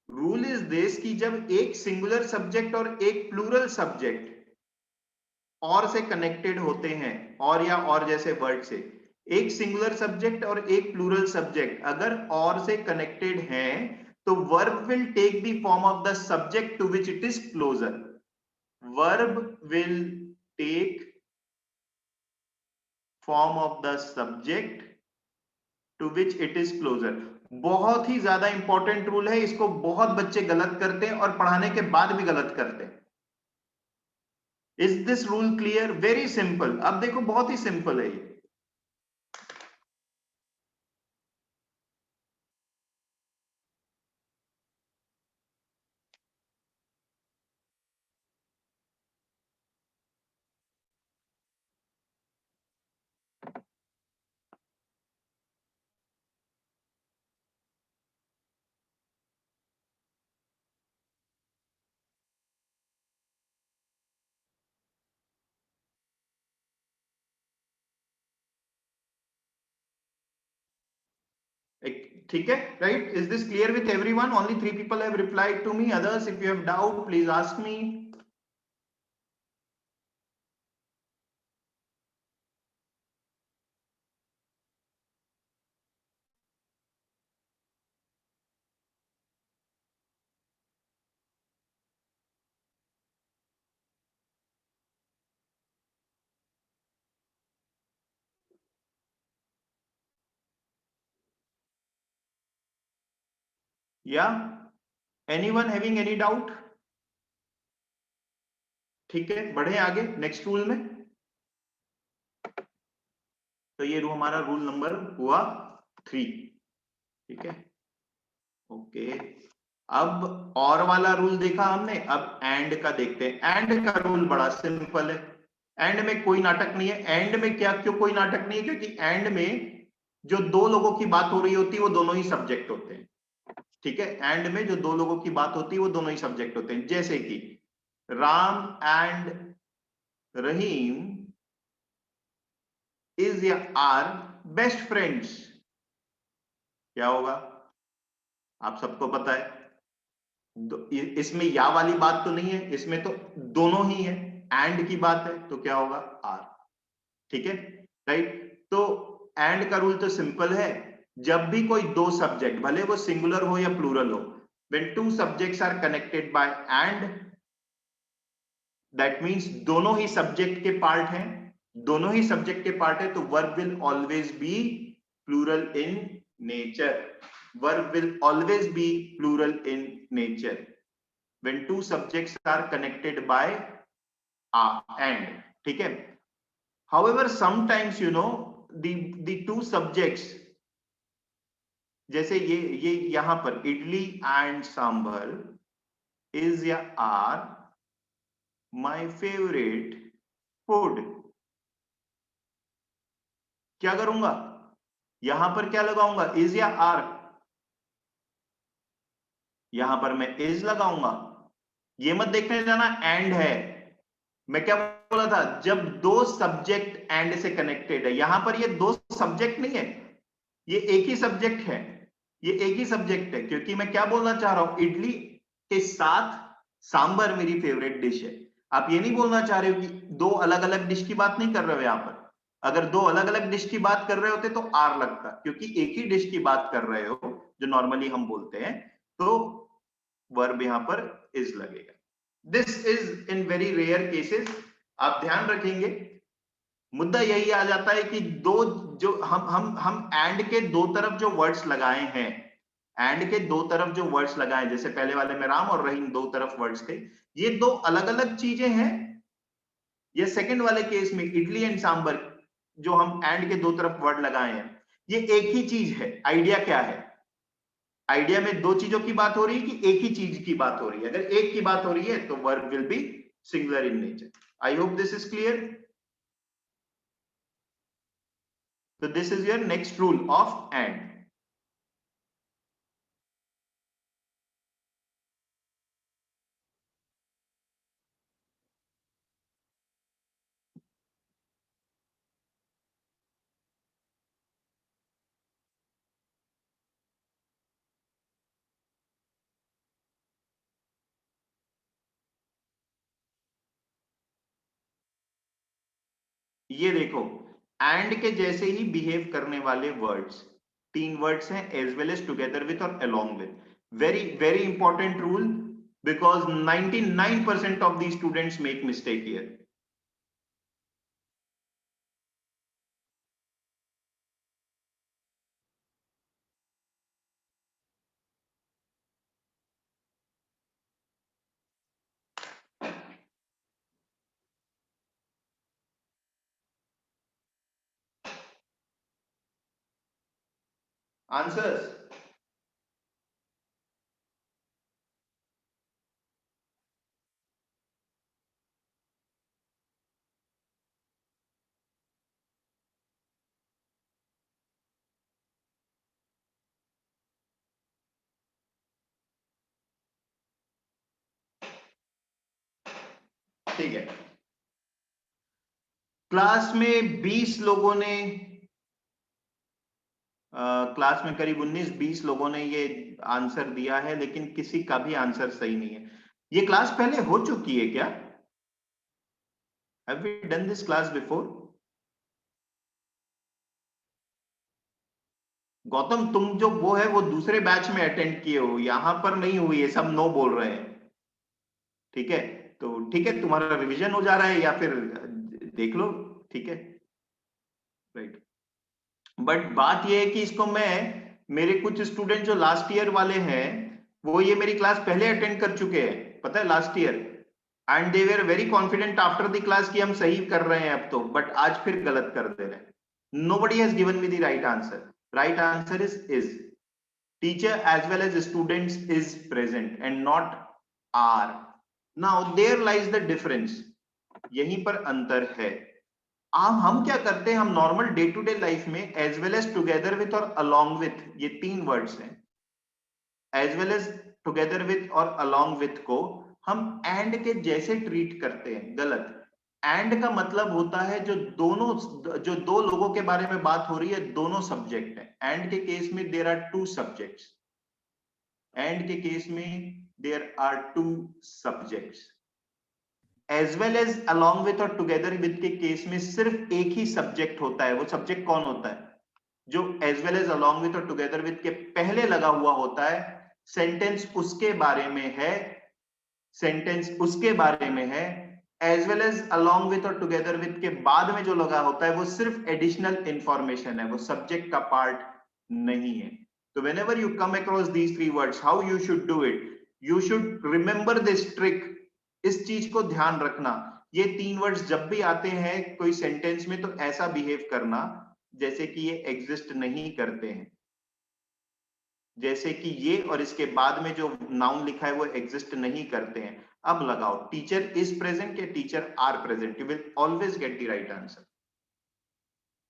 rule is this कि जब एक सिंगुलर सब्जेक्ट और एक प्लूरल सब्जेक्ट और से कनेक्टेड होते हैं, और या और जैसे वर्ड से, एक सिंगुलर सब्जेक्ट और एक प्लूरल सब्जेक्ट अगर और से कनेक्टेड हैं, तो verb will take the form of the subject to which it is closer. Verb will take form of the subject to which it is closer. बहुत ही ज्यादा इंपॉर्टेंट रूल है, इसको बहुत बच्चे गलत करते हैं और पढ़ाने के बाद भी गलत करते हैं। Is this rule clear. Very simple, अब देखो बहुत ही सिंपल है ये। ठीक है, right? Is this clear with everyone? Only 3 people have replied to me. Others, if you have doubt, please ask me. Yeah, anyone having any doubt? ठीक है, बढ़े आगे नेक्स्ट रूल में। तो ये हमारा रूल नंबर हुआ 3, ठीक है, ओके। अब और वाला रूल देखा हमने, अब एंड का देखते हैं। एंड का रूल बड़ा सिंपल है, एंड में कोई नाटक नहीं है। एंड में क्या, क्यों कोई नाटक नहीं है? क्योंकि एंड में जो दो लोगों की बात हो रही होती है वो दोनों ही सब्जेक्ट होते हैं, ठीक है। एंड में जो दो लोगों की बात होती है वो दोनों ही सब्जेक्ट होते हैं। जैसे कि राम एंड रहीम इज या आर बेस्ट फ्रेंड्स, क्या होगा? आप सबको पता है, इसमें या वाली बात तो नहीं है, इसमें तो दोनों ही है, एंड की बात है, तो क्या होगा? आर, ठीक है, राइट। तो एंड का रूल तो सिंपल है, जब भी कोई दो सब्जेक्ट, भले वो सिंगुलर हो या प्लूरल हो, when two subjects are connected by and, that means दोनों ही सब्जेक्ट के पार्ट हैं, दोनों ही सब्जेक्ट के पार्ट है, तो verb will always be plural in nature. Verb will always be plural in nature when two subjects are connected by and, ठीक है। However, sometimes you know the two subjects, जैसे ये यहां पर इडली एंड सांभर इज या are my favourite food, क्या करूंगा? यहां पर क्या लगाऊंगा? इज या आर? यहां पर मैं इज लगाऊंगा। ये मत देखने जाना एंड है, मैं क्या बोला था? जब दो सब्जेक्ट एंड से कनेक्टेड है, यहां पर ये दो सब्जेक्ट नहीं है, ये एक ही सब्जेक्ट है, ये एक ही सब्जेक्ट है। क्योंकि मैं क्या बोलना चाह रहा हूं, इडली के साथ सांबर मेरी फेवरेट डिश है। आप ये नहीं बोलना चाह रहे हो कि दो अलग अलग डिश की बात नहीं कर रहे हो यहां पर। अगर दो अलग अलग डिश की बात कर रहे होते तो आर लगता, क्योंकि एक ही डिश की बात कर रहे हो जो नॉर्मली हम बोलते हैं, तो वर्ब यहां पर इज लगेगा। This is in very rare cases, आप ध्यान रखेंगे। मुद्दा यही आ जाता है कि दो जो हम एंड के दो तरफ जो वर्ड्स लगाए हैं, एंड के दो तरफ जो वर्ड्स लगाए, जैसे पहले वाले में राम और रहीम दो तरफ वर्ड्स थे, ये दो अलग अलग चीजें हैं। ये सेकंड वाले केस में इडली एंड सांबर, जो हम एंड के दो तरफ वर्ड लगाए हैं, ये एक ही चीज है। आइडिया क्या है? आइडिया में दो चीजों की बात हो रही है कि एक ही चीज की बात हो रही है? अगर एक की बात हो रही है तो verb will be singular in nature. I hope this is clear. So this is your next rule of and. ये देखो, and के जैसे ही बिहेव करने वाले वर्ड्स, तीन वर्ड्स हैं, as well as, together with और along with. Very very important rule, because 99% of the students make mistake here. Answers, ठीक है। क्लास में 20 लोगों ने क्लास में करीब 19-20 लोगों ने ये आंसर दिया है, लेकिन किसी का भी आंसर सही नहीं है। ये क्लास पहले हो चुकी है क्या? Have we done this class before? Gautam, तुम जो वो है वो दूसरे बैच में अटेंड किए हो, यहां पर नहीं हुई है, सब नो बोल रहे हैं। ठीक है, तो ठीक है, तुम्हारा रिवीजन हो जा रहा है या फिर देख लो, ठीक है, राइट। बट बात ये है कि इसको मेरे कुछ स्टूडेंट जो लास्ट ईयर वाले हैं, वो ये मेरी क्लास पहले अटेंड कर चुके हैं, पता है, last year, and they were very confident after the class कि हम सही कर रहे हैं अब तो, बट आज फिर गलत कर दे रहे हैं। Nobody has given me the right answer. Right answer is teacher as well as students is present and not are. Now there lies the difference. यहीं पर अंतर है। हम क्या करते हैं, हम normal day to day life में as well as together with और अलोंग विथ, ये 3 वर्ड्स हैं। As well as together with और अलोंग विथ को हम एंड के जैसे ट्रीट करते हैं, गलत। एंड का मतलब होता है जो दो लोगों के बारे में बात हो रही है, दोनों सब्जेक्ट है। एंड के केस में देयर आर 2 सब्जेक्ट्स, एंड के केस में there are 2 subjects. As well as along with और टुगेदर विथ के केस में सिर्फ एक ही सब्जेक्ट होता है। वो सब्जेक्ट कौन होता है? जो as well as along with और टुगेदर विथ के पहले लगा हुआ होता है। सेंटेंस उसके बारे में है, सेंटेंस उसके बारे में है। As well as along with और टुगेदर विथ के बाद में जो लगा होता है वो सिर्फ एडिशनल इंफॉर्मेशन है, वो सब्जेक्ट का पार्ट नहीं है। तो whenever you come across these 3 words, how you should do it, you should remember this trick. इस चीज को ध्यान रखना, ये 3 वर्ड्स जब भी आते हैं कोई सेंटेंस में तो ऐसा बिहेव करना जैसे कि ये एग्जिस्ट नहीं करते हैं, जैसे कि ये और इसके बाद में जो नाउन लिखा है वो एग्जिस्ट नहीं करते हैं। अब लगाओ टीचर इज प्रेजेंट या teacher are present, you will always get the right answer,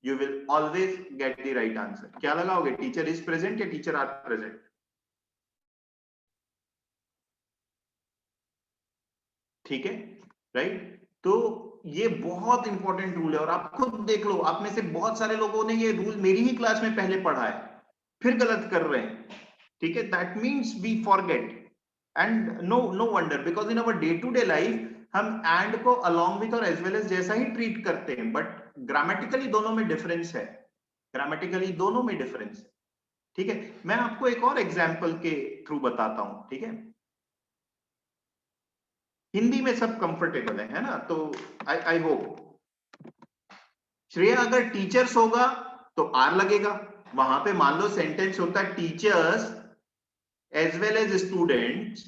you will always get the right answer. क्या लगाओगे, टीचर इज प्रेजेंट या टीचर आर प्रेजेंट? ठीक है, राइट। तो ये बहुत इंपॉर्टेंट रूल है और आप खुद देख लो, आप में से बहुत सारे लोगों ने ये रूल मेरी ही क्लास में पहले पढ़ा है, फिर गलत कर रहे हैं। ठीक है, that means we forget, and no wonder, because in our day to day life हम एंड को अलोंग विथ और एज वेल एज जैसा ही ट्रीट करते हैं, बट ग्रामेटिकली दोनों में डिफरेंस है, ग्रामेटिकली दोनों में डिफरेंस है। ठीक है, मैं आपको एक और एग्जाम्पल के थ्रू बताता हूं। ठीक है, हिंदी में सब कंफर्टेबल है ना? तो आई होप। श्रेया, अगर टीचर्स होगा तो आर लगेगा, वहां पे मान लो सेंटेंस होता है teachers as well as students,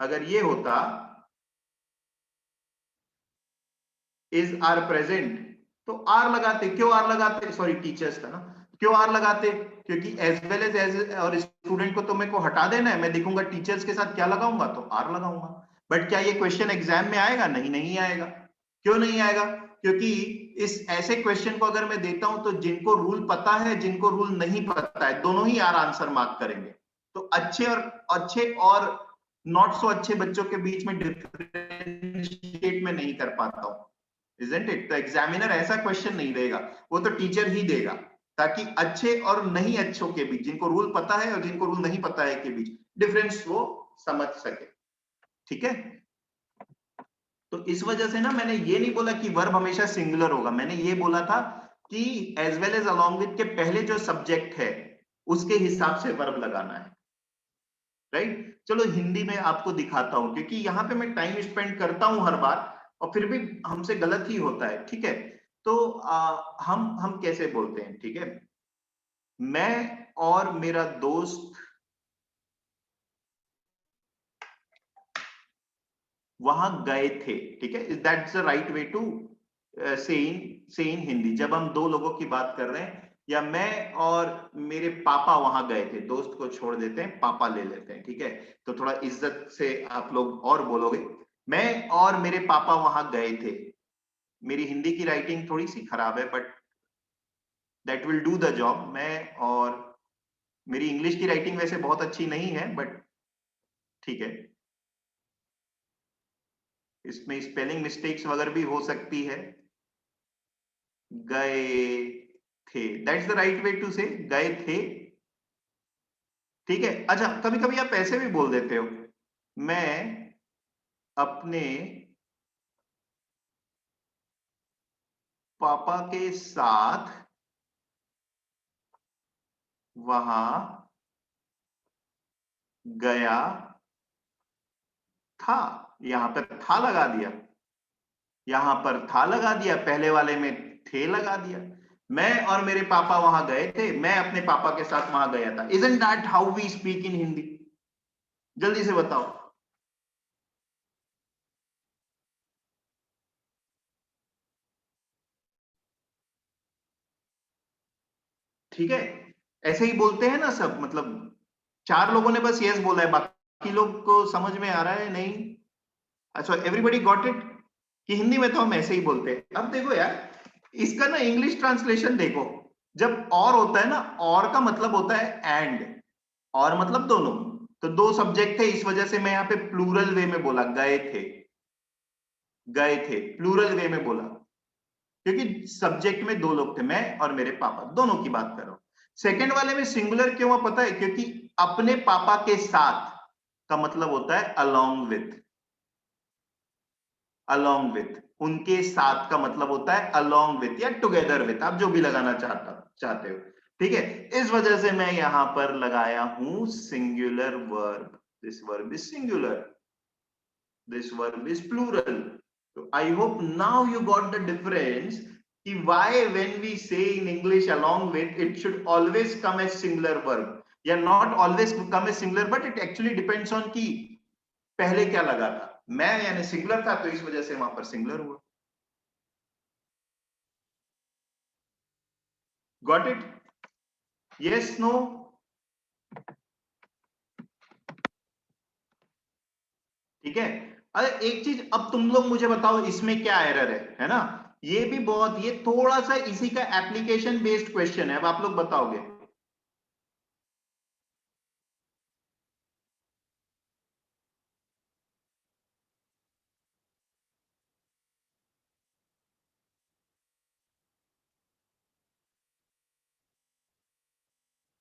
अगर ये होता इज आर प्रेजेंट तो आर लगाते। क्यों आर लगाते? सॉरी, टीचर्स था ना, क्यों आर लगाते? क्योंकि एज वेल एज और स्टूडेंट को तो मेरे को हटा देना है, मैं देखूंगा टीचर्स के साथ क्या लगाऊंगा, तो आर लगाऊंगा। बट क्या ये क्वेश्चन एग्जाम में आएगा? नहीं आएगा। क्यों नहीं आएगा? क्योंकि इस ऐसे क्वेश्चन को अगर मैं देता हूं तो जिनको रूल पता है, जिनको रूल नहीं पता है, दोनों ही आर आंसर मार्क करेंगे। तो अच्छे और नॉट सो अच्छे बच्चों के बीच में डिफरेंशिएट में नहीं कर पाता हूं, isn't it? तो एग्जामिनर ऐसा क्वेश्चन नहीं देगा, वो तो टीचर ही देगा, ताकि अच्छे और नहीं अच्छों के बीच, जिनको रूल पता है और जिनको रूल नहीं पता है के बीच डिफरेंस वो समझ सके। ठीक है, तो इस वजह से ना मैंने ये नहीं बोला कि वर्ब हमेशा सिंगुलर होगा, मैंने ये बोला था कि as well as along with के पहले जो सब्जेक्ट है उसके हिसाब से वर्ब लगाना है। राइट, चलो हिंदी में आपको दिखाता हूं, क्योंकि यहाँ पे मैं टाइम स्पेंड करता हूं हर बार और फिर भी हमसे गलत ही होता है। ठीक है, तो हम कैसे बोलते हैं? ठीक है, मैं और मेरा दोस्त वहां गए थे। ठीक है, that's the right way to say in Hindi. जब हम दो लोगों की बात कर रहे हैं, या मैं और मेरे पापा वहां गए थे, दोस्त को छोड़ देते हैं, पापा ले लेते हैं। ठीक है, तो थोड़ा इज्जत से आप लोग और बोलोगे, मैं और मेरे पापा वहां गए थे। मेरी हिंदी की राइटिंग थोड़ी सी खराब है, but that will do the job. मैं और मेरी इंग्लिश की राइटिंग वैसे बहुत अच्छी नहीं है, बट ठीक है, इसमें स्पेलिंग मिस्टेक्स वगैरह भी हो सकती है। गए थे, that's the right way to say, गए थे। ठीक है। अच्छा, कभी कभी आप ऐसे भी बोल देते हो, मैं अपने पापा के साथ वहां गया था। यहां पर था लगा दिया, यहां पर था लगा दिया, पहले वाले में थे लगा दिया। मैं और मेरे पापा वहां गए थे, मैं अपने पापा के साथ वहां गया था। Isn't that how we speak in Hindi? जल्दी से बताओ। ठीक है, ऐसे ही बोलते हैं ना सब। मतलब 4 लोगों ने बस यस बोला है, बाकी लोग को समझ में आ रहा है नहीं? अच्छा, एवरीबॉडी गॉट इट कि हिंदी में तो हम ऐसे ही बोलते हैं। अब देखो यार, इसका ना इंग्लिश ट्रांसलेशन देखो। जब और होता है ना, और का मतलब होता है एंड, और मतलब दोनों। तो 2 सब्जेक्ट थे, इस वजह से मैं यहाँ पे प्लूरल वे में बोला, गए थे, गए थे, प्लूरल वे में बोला, क्योंकि सब्जेक्ट में 2 लोग थे, मैं और मेरे पापा, दोनों की बात कर रहा हूं। सेकंड वाले में सिंगुलर क्यों है पता है? क्योंकि अपने पापा के साथ का मतलब होता है अलोंग विथ, अलोंग विथ। उनके साथ का मतलब होता है अलोंग विथ या टुगेदर विथ, आप जो भी लगाना चाहते हो। ठीक है, इस वजह से मैं यहां पर लगाया हूं singular verb. This verb is singular, this verb is plural. So I hope now you got the difference कि why when we say in English along with, it should always come as singular verb, या not always come as singular, but it actually depends on कि पहले क्या लगा था। मैं यानी singular था, तो इस वजह से वहां पर सिंगुलर हुआ। Got it? Yes, no? ठीक है। अरे एक चीज अब तुम लोग मुझे बताओ, इसमें क्या एरर है ना? ये भी बहुत, ये थोड़ा सा इसी का एप्लीकेशन बेस्ड क्वेश्चन है। अब आप लोग बताओगे।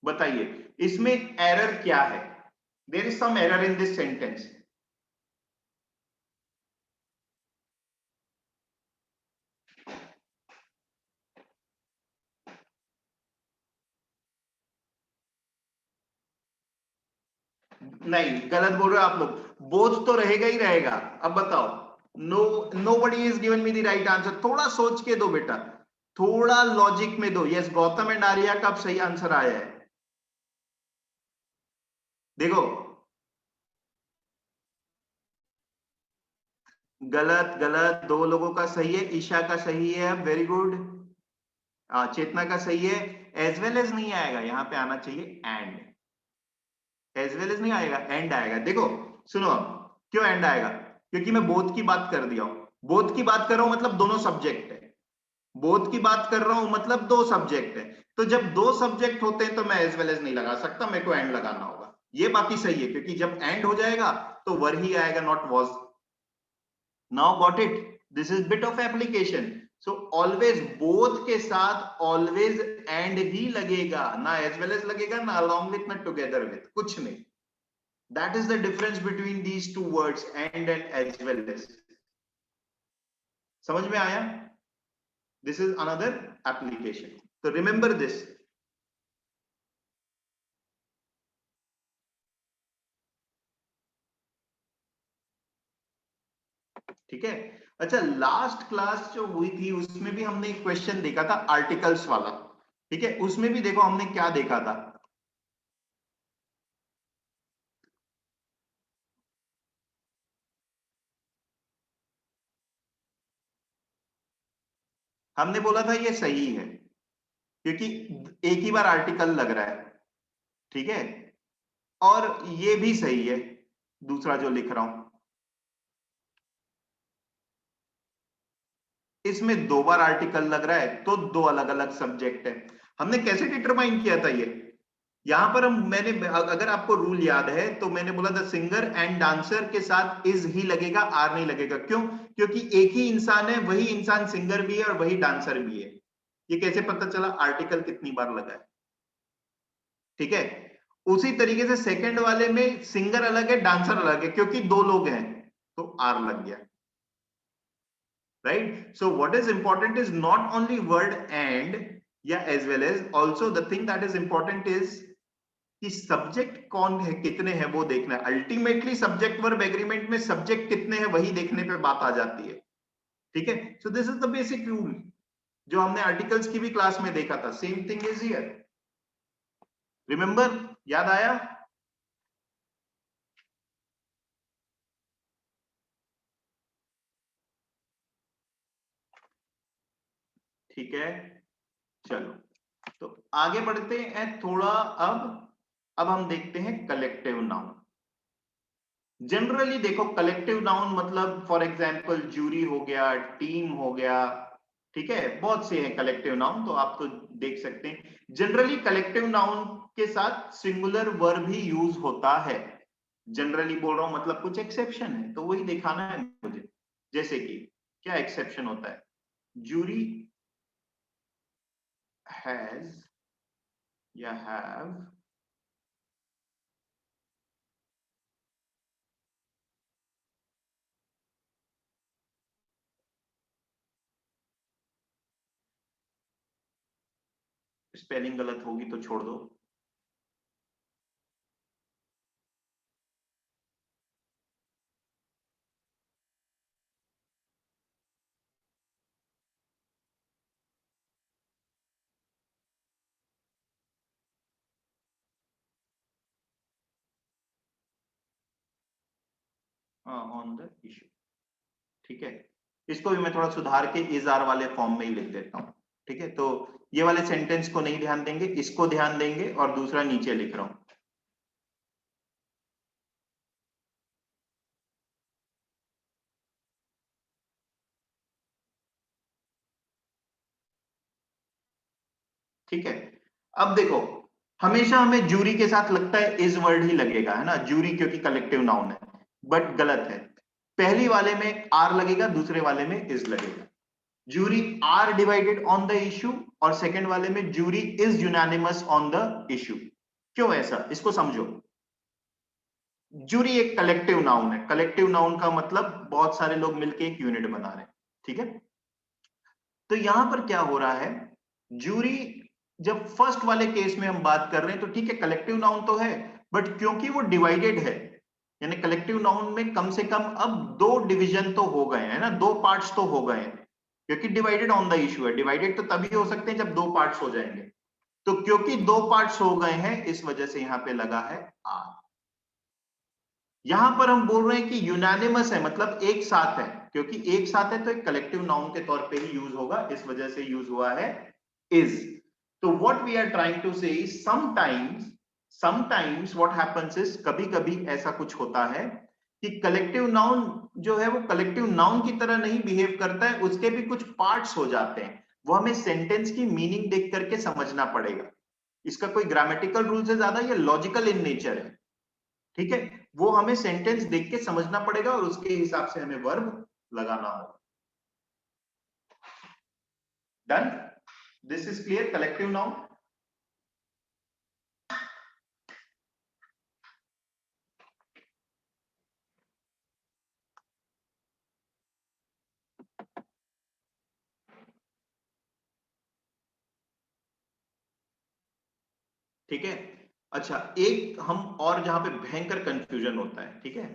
बताइए इसमें एरर क्या है? There is some error in this sentence. नहीं, गलत बोल रहे हो आप लोग। बोथ तो रहेगा ही रहेगा। अब बताओ। Nobody is given me the right answer. थोड़ा सोच के दो बेटा, थोड़ा लॉजिक में दो। यस, गौतम एंड आर्या का अब सही आंसर आया है। देखो, गलत गलत, 2 लोगों का सही है। ईशा का सही है, वेरी गुड। चेतना का सही है। एज वेल एज नहीं आएगा, यहां पे आना चाहिए एंड। एज वेल एज नहीं आएगा, एंड आएगा। देखो सुनो, क्यों एंड आएगा? क्योंकि मैं बोथ की बात कर दिया हूं। बोथ की बात कर रहा हूं मतलब दोनों सब्जेक्ट है। बोथ की बात कर रहा हूं मतलब 2 सब्जेक्ट है। तो जब 2 सब्जेक्ट होते हैं तो मैं एज वेल एज नहीं लगा सकता, मेरे को एंड लगाना होगा। ये बाकी सही है, क्योंकि जब एंड हो जाएगा तो वर ही आएगा, not was. Now got it? This is bit of application. So always both के साथ ऑलवेज एंड ही लगेगा, ना एज वेल एज लगेगा, ना अलोंग विथ, ना टुगेदर विथ, कुछ नहीं। That is the difference between these 2 words, and as well as. समझ में आया? This is another application. So remember this. ठीक है। अच्छा, लास्ट क्लास जो हुई थी उसमें भी हमने एक क्वेश्चन देखा था आर्टिकल्स वाला। ठीक है, उसमें भी देखो हमने क्या देखा था। हमने बोला था ये सही है, क्योंकि एक ही बार आर्टिकल लग रहा है। ठीक है, और ये भी सही है, दूसरा जो लिख रहा हूं, इसमें 2 बार आर्टिकल लग रहा है, तो 2 अलग अलग सब्जेक्ट है। हमने कैसे डिटरमाइन किया था ये? यहां पर मैंने, अगर आपको रूल याद है तो मैंने बोला था सिंगर एंड डांसर के साथ इज ही लगेगा, आर नहीं लगेगा। क्यों? क्योंकि एक ही इंसान है, वही इंसान सिंगर भी है और वही डांसर भी है। ये कैसे पता चला? आर्टिकल कितनी बार लगा है, ठीक है। उसी तरीके से सेकंड वाले में सिंगर अलग है, डांसर अलग है, क्योंकि दो लोग हैं तो आर लग गया, right. So what is important is not only word and या as well as also the thing that is important is कि सब्जेक्ट कौन है, कितने हैं वो देखना है। अल्टीमेटली सब्जेक्ट वर्ब एग्रीमेंट में सब्जेक्ट कितने हैं वही देखने पे बात आ जाती है, ठीक है। So this is the basic rule जो हमने आर्टिकल्स की भी क्लास में देखा था। Same thing is here, remember, याद आया? ठीक है, चलो तो आगे बढ़ते हैं थोड़ा। अब हम देखते हैं कलेक्टिव नाउन। जनरली देखो कलेक्टिव नाउन मतलब फॉर एग्जांपल जूरी हो गया, टीम हो गया, ठीक है, बहुत से हैं कलेक्टिव नाउन, तो आप तो देख सकते हैं। जनरली कलेक्टिव नाउन के साथ सिंगुलर वर्ब ही यूज होता है। जनरली बोल रहा हूं, मतलब कुछ एक्सेप्शन है तो वही दिखाना है मुझे। जैसे कि क्या एक्सेप्शन होता है? जूरी हैज या हैव स्पेलिंग गलत होगी तो छोड़ दो। ऑन द इश्यू, ठीक है। इसको भी मैं थोड़ा सुधार के इज आर वाले फॉर्म में ही लिख देता हूं, ठीक है। तो ये वाले सेंटेंस को नहीं ध्यान देंगे, इसको ध्यान देंगे, और दूसरा नीचे लिख रहा हूं। ठीक है, अब देखो हमेशा हमें जूरी के साथ लगता है इज वर्ड ही लगेगा, है ना, जूरी क्योंकि कलेक्टिव नाउन है, बट गलत है। पहली वाले में आर लगेगा, दूसरे वाले में इज लगेगा। Jury are divided on the issue, और सेकंड वाले में jury is unanimous on the issue. क्यों ऐसा, इसको समझो। जूरी एक कलेक्टिव नाउन है, कलेक्टिव नाउन का मतलब बहुत सारे लोग मिलके एक यूनिट बना रहे हैं, ठीक है। तो यहां पर क्या हो रहा है, जूरी जब फर्स्ट वाले केस में हम बात कर रहे हैं तो ठीक है कलेक्टिव नाउन तो है, बट क्योंकि वो डिवाइडेड है, यानी कलेक्टिव नाउन में कम से कम अब दो डिवीजन तो हो गए हैं ना, दो पार्ट्स तो हो गए हैं, क्योंकि डिवाइडेड ऑन द इश्यू है। डिवाइडेड तो तभी हो सकते हैं जब दो पार्ट्स हो जाएंगे, तो क्योंकि दो पार्ट्स हो गए हैं इस वजह से यहां पे लगा है आर। यहां पर हम बोल रहे हैं कि यूनानिमस है, मतलब एक साथ है, क्योंकि एक साथ है तो एक कलेक्टिव नाउन के तौर पे ही यूज होगा, इस वजह से यूज हुआ है इज। तो what we are trying to say sometimes what happens is, कभी कभी ऐसा कुछ होता है कि कलेक्टिव नाउन जो है वो कलेक्टिव नाउन की तरह नहीं बिहेव करता है, उसके भी कुछ पार्ट्स हो जाते हैं, वो हमें सेंटेंस की मीनिंग देख करके समझना पड़ेगा। इसका कोई ग्रामेटिकल रूल से ज्यादा ये लॉजिकल इन नेचर है, ठीक है। वो हमें सेंटेंस देख के समझना पड़ेगा और उसके हिसाब से हमें वर्ब लगाना होगा। Done, this is clear. Collective noun, ठीक है। अच्छा, एक हम और जहां पे भयंकर कंफ्यूजन होता है, ठीक है,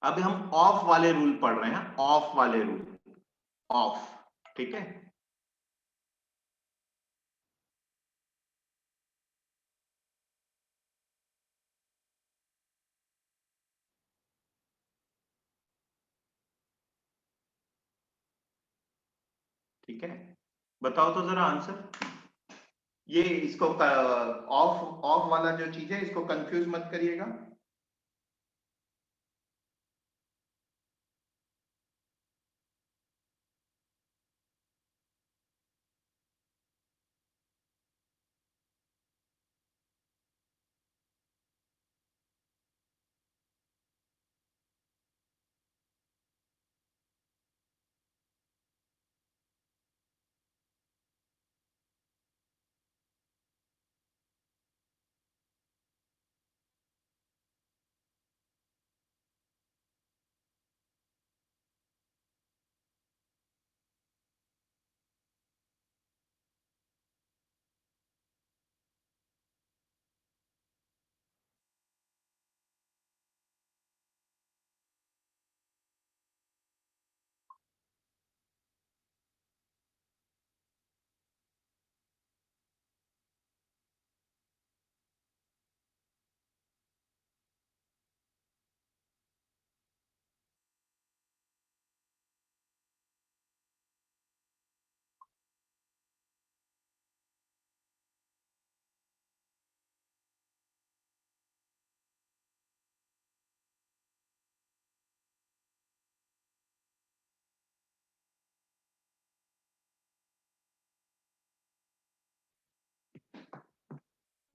अभी हम ऑफ वाले रूल पढ़ रहे हैं, ऑफ वाले रूल, ऑफ, ठीक है। ठीक है, बताओ तो जरा आंसर। ये इसको ऑफ ऑफ वाला जो चीज है इसको कंफ्यूज मत करिएगा।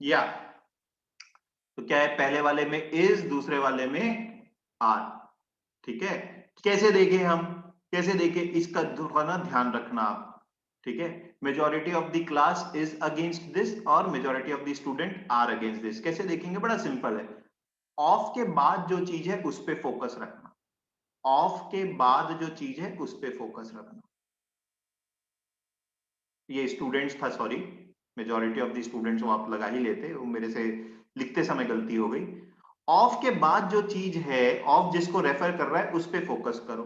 या तो क्या है, पहले वाले में इज, दूसरे वाले में आर। ठीक है, कैसे देखें हम, कैसे देखें, इसका थोड़ा ना ध्यान रखना आप। ठीक है, majority of the class is against this और majority of the student are against this. कैसे देखेंगे, बड़ा सिंपल है। ऑफ के बाद जो चीज है उस पे फोकस रखना, ऑफ के बाद जो चीज है उस पे फोकस रखना। ये स्टूडेंट्स था, sorry, majority of the students, वो आप लगा ही लेते, वो मेरे से लिखते समय गलती हो गई। ऑफ के बाद जो चीज है, ऑफ जिसको रेफर कर रहा है उस पे फोकस करो।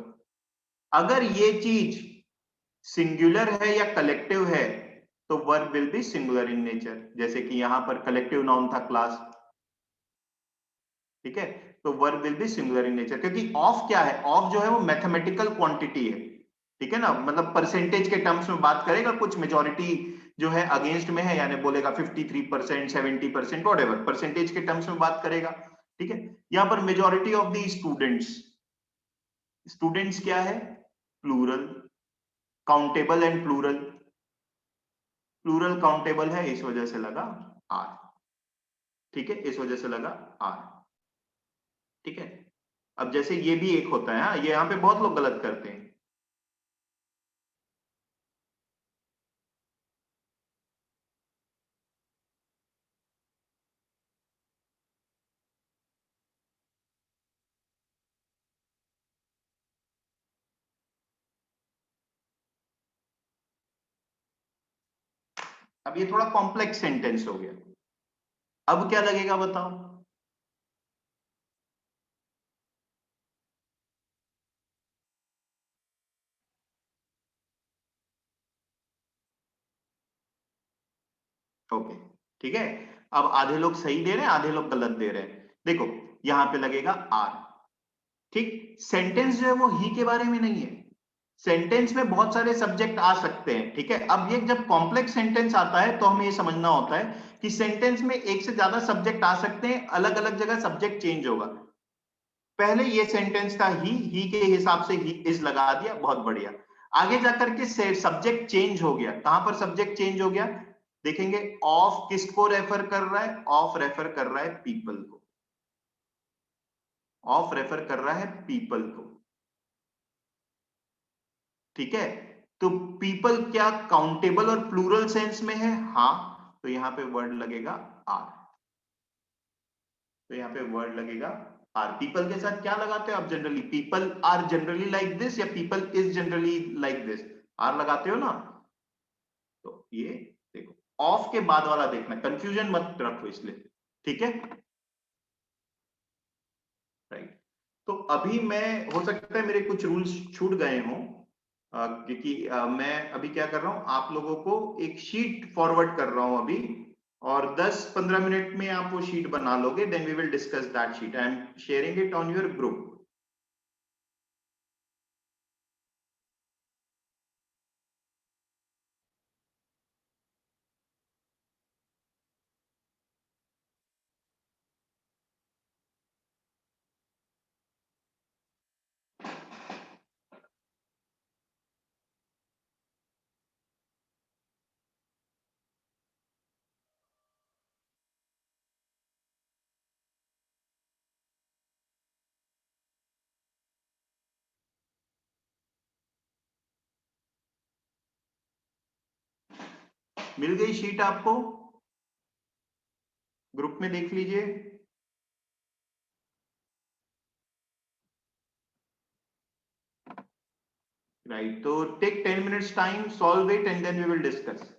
अगर ये चीज सिंगुलर है या कलेक्टिव है तो verb will be singular in nature, जैसे कि यहां पर कलेक्टिव नाउन था क्लास। ठीक है, तो verb will be singular in nature, क्योंकि ऑफ क्या है, ऑफ जो है वो मैथमेटिकल क्वांटिटी है। ठीक है ना, मतलब परसेंटेज के टर्म्स में बात करेगा, कुछ मेजोरिटी जो है अगेंस्ट में है, यानी बोलेगा 53%, 70%, व्हाटएवर परसेंटेज के टर्म्स में बात करेगा। ठीक है, यहां पर majority of the students, students क्या है, plural, countable and plural, plural countable है, इस वजह से लगा आर। ठीक है, इस वजह से लगा आर। ठीक है, अब जैसे ये भी एक होता है, हाँ, ये यहां पे बहुत लोग गलत करते हैं। अब ये थोड़ा कॉम्प्लेक्स सेंटेंस हो गया, अब क्या लगेगा बताओ। ओके, ठीक है, अब आधे लोग सही दे रहे हैं, आधे लोग गलत दे रहे हैं। देखो यहां पे लगेगा आर। ठीक, सेंटेंस जो है वो ही के बारे में नहीं है, सेंटेंस में बहुत सारे सब्जेक्ट आ सकते हैं। ठीक है, अब ये जब कॉम्प्लेक्स सेंटेंस आता है तो हमें ये समझना होता है कि सेंटेंस में एक से ज्यादा सब्जेक्ट आ सकते हैं, अलग अलग जगह सब्जेक्ट चेंज होगा। पहले ये सेंटेंस था ही के हिसाब से ही इज लगा दिया, बहुत बढ़िया। आगे जाकर के सब्जेक्ट चेंज हो गया, कहां पर सब्जेक्ट चेंज हो गया, देखेंगे ऑफ किसको रेफर कर रहा है, ऑफ रेफर कर रहा है पीपल को, ऑफ रेफर कर रहा है पीपल को। ठीक है, तो पीपल क्या काउंटेबल और प्लूरल सेंस में है, हाँ, तो यहां पे वर्ड लगेगा आर, तो यहां पे वर्ड लगेगा आर। पीपल के साथ क्या लगाते हो आप generally, people are generally like this या people is generally like this, are लगाते हो ना। तो ये देखो, ऑफ के बाद वाला देखना, कंफ्यूजन मत रखो इसलिए। ठीक है, राइट। तो अभी मैं, हो सकता है मेरे कुछ रूल्स छूट गए हों, क्योंकि मैं अभी क्या कर रहा हूं, आप लोगों को एक शीट फॉरवर्ड कर रहा हूं अभी, और 10-15 मिनट में आप वो शीट बना लोगे, then we will discuss that sheet, I am sharing it on your group. मिल गई शीट आपको, ग्रुप में देख लीजिए। राइट, तो take 10 minutes time, solve it and then we will discuss.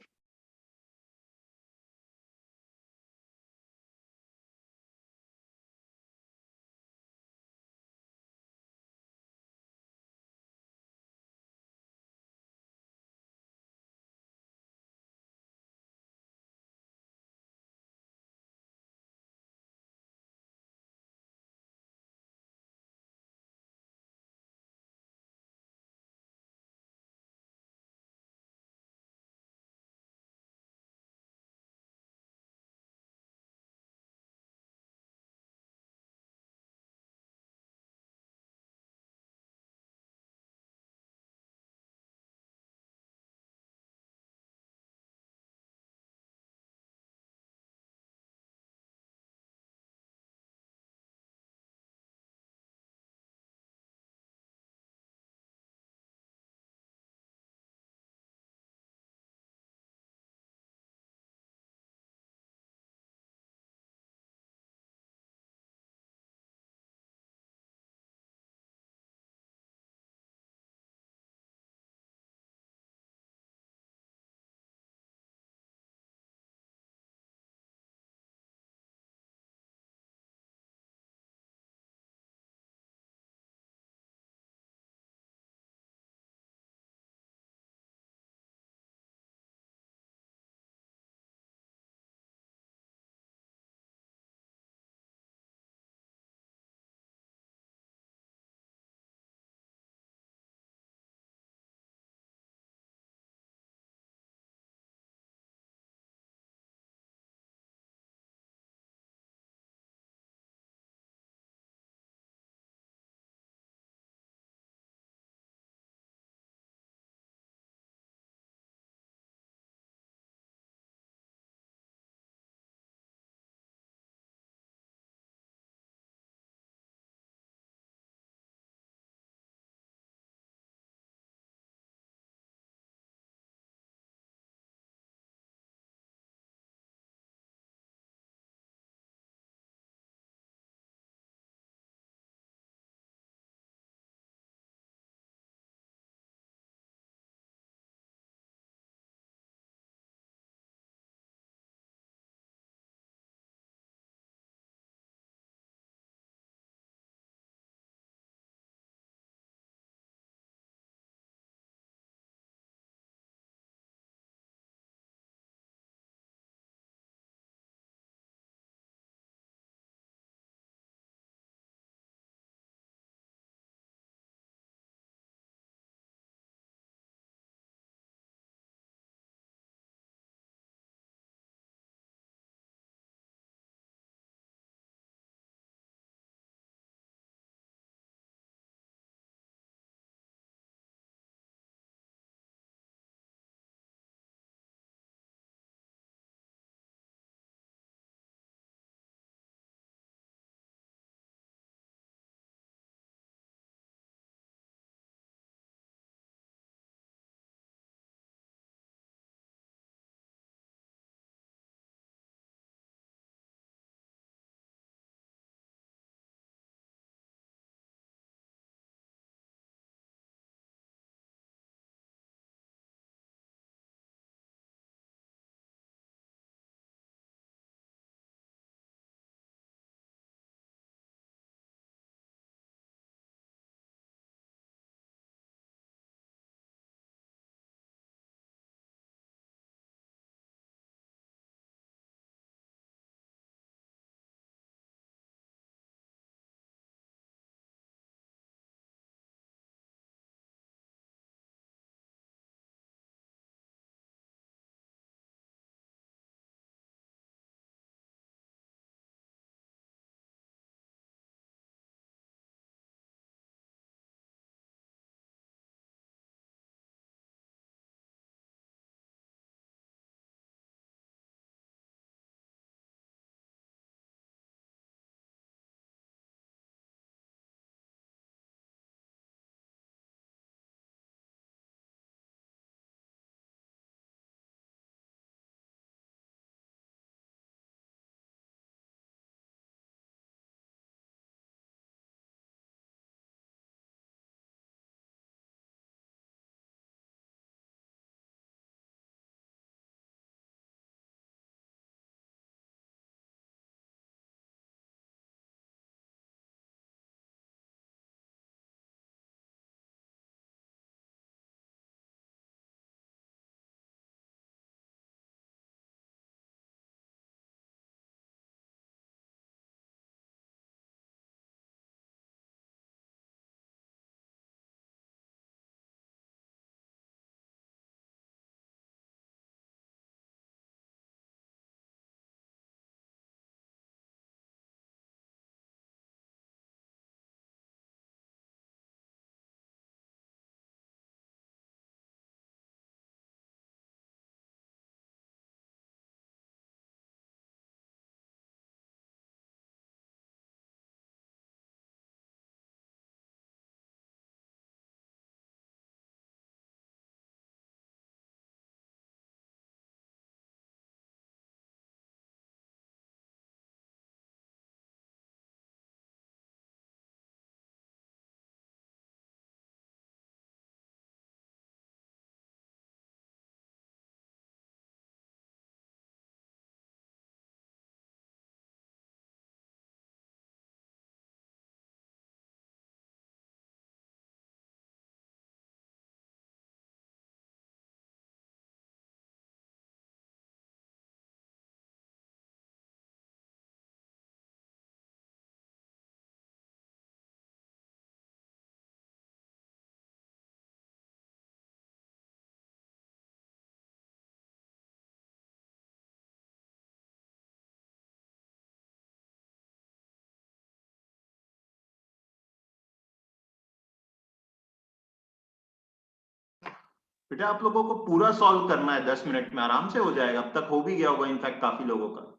बेटा आप लोगों को पूरा सॉल्व करना है 10 मिनट में, आराम से हो जाएगा, अब तक हो भी गया होगा इनफैक्ट काफी लोगों का।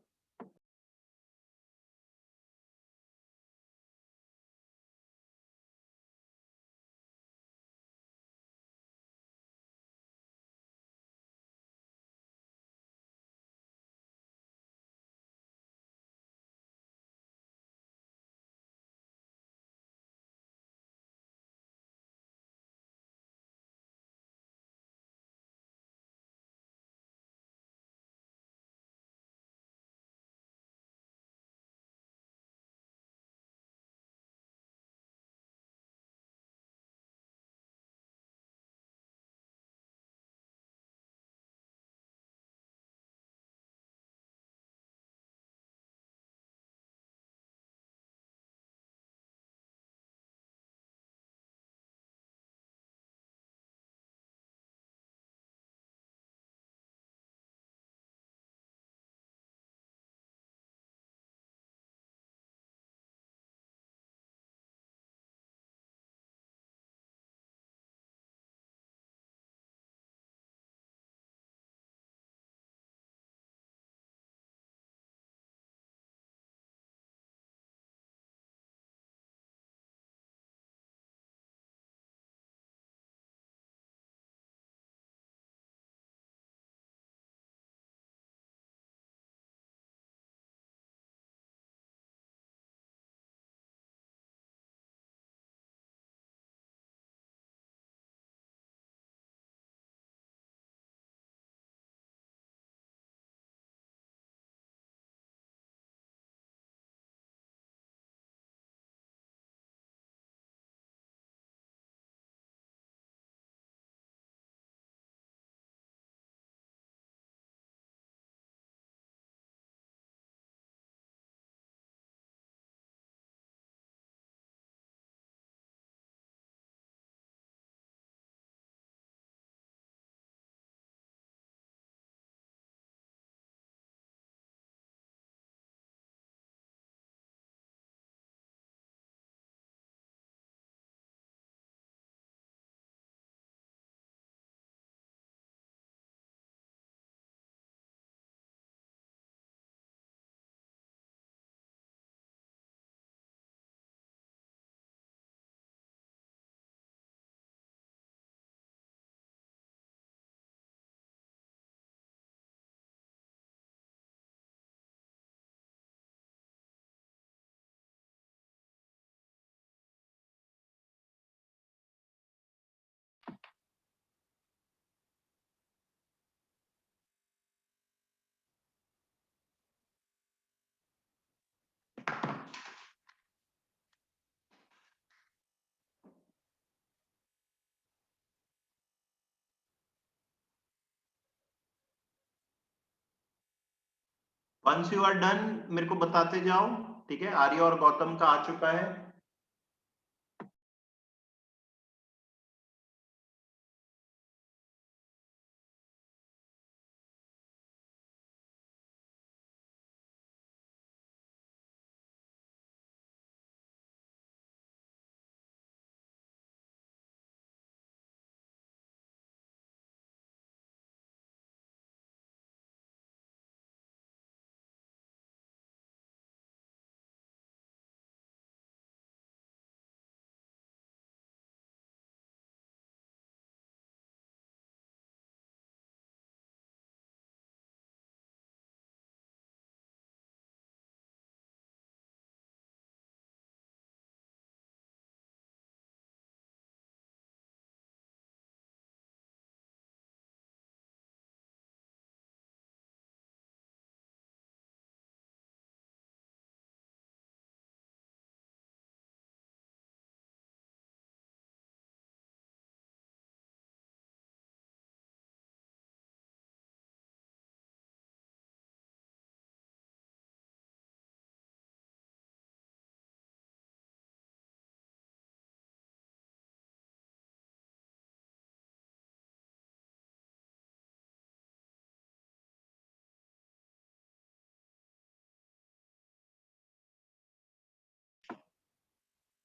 वंस यू आर डन मेरे को बताते जाओ, ठीक है। आर्य और गौतम का आ चुका है।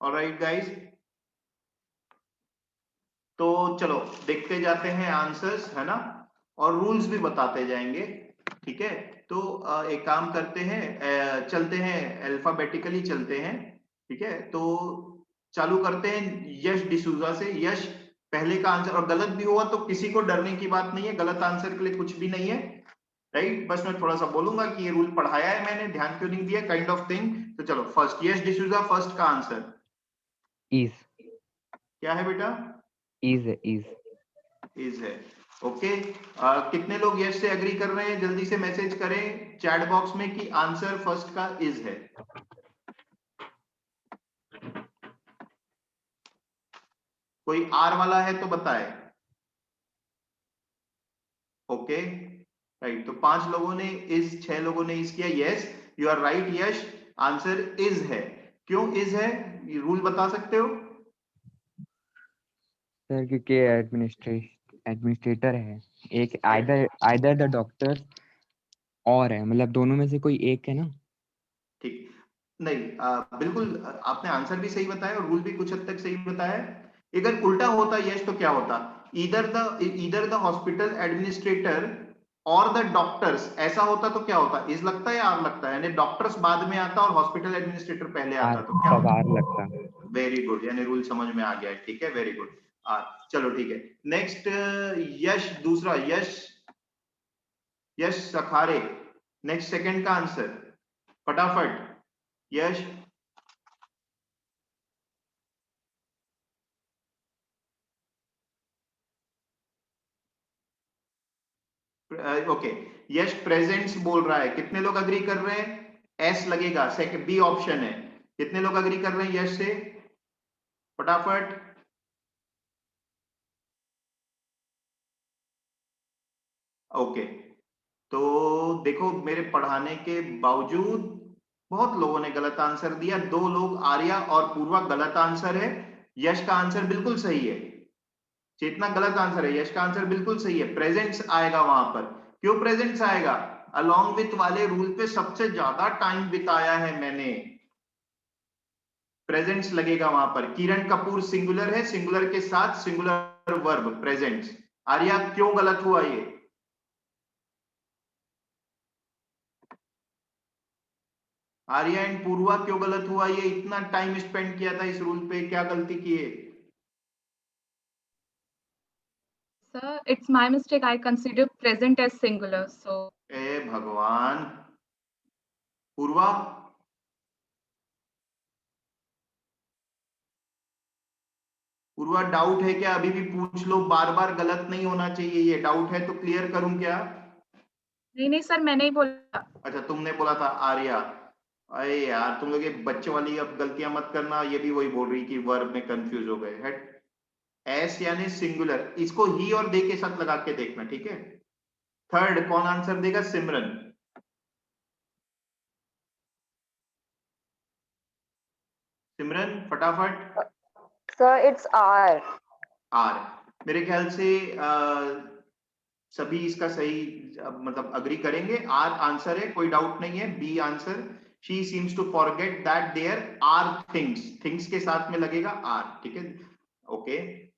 ऑलराइट गाइस, तो चलो देखते जाते हैं आंसर्स, है ना, और रूल्स भी बताते जाएंगे, ठीक है। तो एक काम करते हैं, चलते हैं अल्फाबेटिकली चलते हैं, ठीक है। तो चालू करते हैं यश डिसूजा से। यश, पहले का आंसर, और गलत भी हुआ तो किसी को डरने की बात नहीं है, गलत आंसर के लिए कुछ भी नहीं है, राइट। बस मैं थोड़ा सा बोलूंगा कि ये रूल पढ़ाया है मैंने, ध्यान क्यों नहीं दिया, काइंड ऑफ थिंग। तो चलो फर्स्ट, यश डिसूजा, फर्स्ट का आंसर इज क्या है बेटा? इज है। ओके, कितने लोग यस से एग्री कर रहे हैं? जल्दी से मैसेज करें चैट बॉक्स में कि आंसर फर्स्ट का इज है। कोई आर वाला है तो बताए। Okay, right. तो 5 लोगों ने इज, 6 लोगों ने इज किया। Yes, you are right Yash, answer is है। क्यों इज है, ये रूल बता सकते हो? सर क्योंकि एडमिनिस्ट्रेटर है एक, आइदर द डॉक्टर और है, मतलब दोनों में से कोई एक है ना। ठीक, नहीं, बिल्कुल आपने आंसर भी सही बताया और रूल भी कुछ हद तक सही बताया। अगर उल्टा होता यश तो क्या होता? ईदर द हॉस्पिटल एडमिनिस्ट्रेटर और द डॉक्टर्स, ऐसा होता तो क्या होता? इज लगता है या आर लगता है? यानी डॉक्टर्स बाद में आता और हॉस्पिटल एडमिनिस्ट्रेटर पहले आता तो क्या होता? आर लगता। वेरी गुड, यानी रूल समझ में आ गया है, ठीक है, वेरी गुड। चलो ठीक है, नेक्स्ट यश, दूसरा यश सखारे, नेक्स्ट सेकंड का आंसर फटाफट यश। ओके, यश प्रेजेंट्स बोल रहा है, कितने लोग अग्री कर रहे हैं? एस लगेगा, सेकंड बी ऑप्शन है। कितने लोग अग्री कर रहे हैं यश से? फटाफट। ओके, तो देखो मेरे पढ़ाने के बावजूद बहुत लोगों ने गलत आंसर दिया। 2 लोग, आर्या और पूर्वा, गलत आंसर है। यश का आंसर बिल्कुल सही है। चेतना गलत आंसर है, यश का आंसर बिल्कुल सही है, प्रेजेंट्स आएगा वहां पर। क्यों प्रेजेंट्स आएगा? अलोंग विथ वाले रूल पे सबसे ज्यादा टाइम बिताया है मैंने, प्रेजेंट्स लगेगा वहां पर। किरण कपूर सिंगुलर है, सिंगुलर के साथ सिंगुलर वर्ब प्रेजेंट्स। आर्या क्यों गलत हुआ ये? आर्या एंड पूर्वा क्यों गलत हुआ ये? इतना टाइम स्पेंड किया था इस रूल पे, क्या गलती किए? Sir, it's my mistake. I consider present as singular. So, ए भगवान। पूर्वा, पूर्वा डाउट है क्या? अभी भी पूछ लो, बार बार गलत नहीं होना चाहिए, ये डाउट है तो क्लियर करूं क्या? नहीं सर, मैंने ही बोला। अच्छा, तुमने बोला था आर्या। अरे यार तुम लोग ये बच्चे वाली अब गलतियां मत करना, ये भी वही बोल रही कि वर्ब में कंफ्यूज हो गए। हट, एस यानी सिंगुलर, इसको ही और दे के साथ लगा के देखना, ठीक है। थर्ड कौन आंसर देगा? सिमरन। सिमरन फटाफट। Sir it's are. आर, मेरे ख्याल से सभी इसका सही मतलब अग्री करेंगे, आर आंसर है, कोई डाउट नहीं है। B answer, she seems to forget that there are things, things के साथ में लगेगा आर, ठीक है। ओके,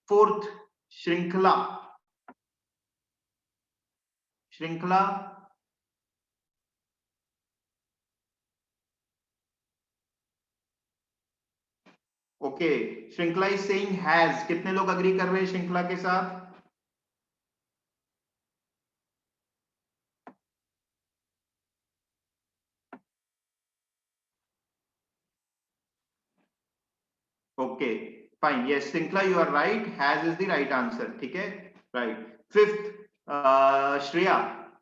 फोर्थ श्रृंखला, श्रृंखला ओके, श्रृंखला इज सेइंग हैज, कितने लोग अग्री कर रहे हैं श्रृंखला के साथ? Okay fine, yes Shrinkhala you are right, has is the right answer, ठीक है, right. Fifth Shreya,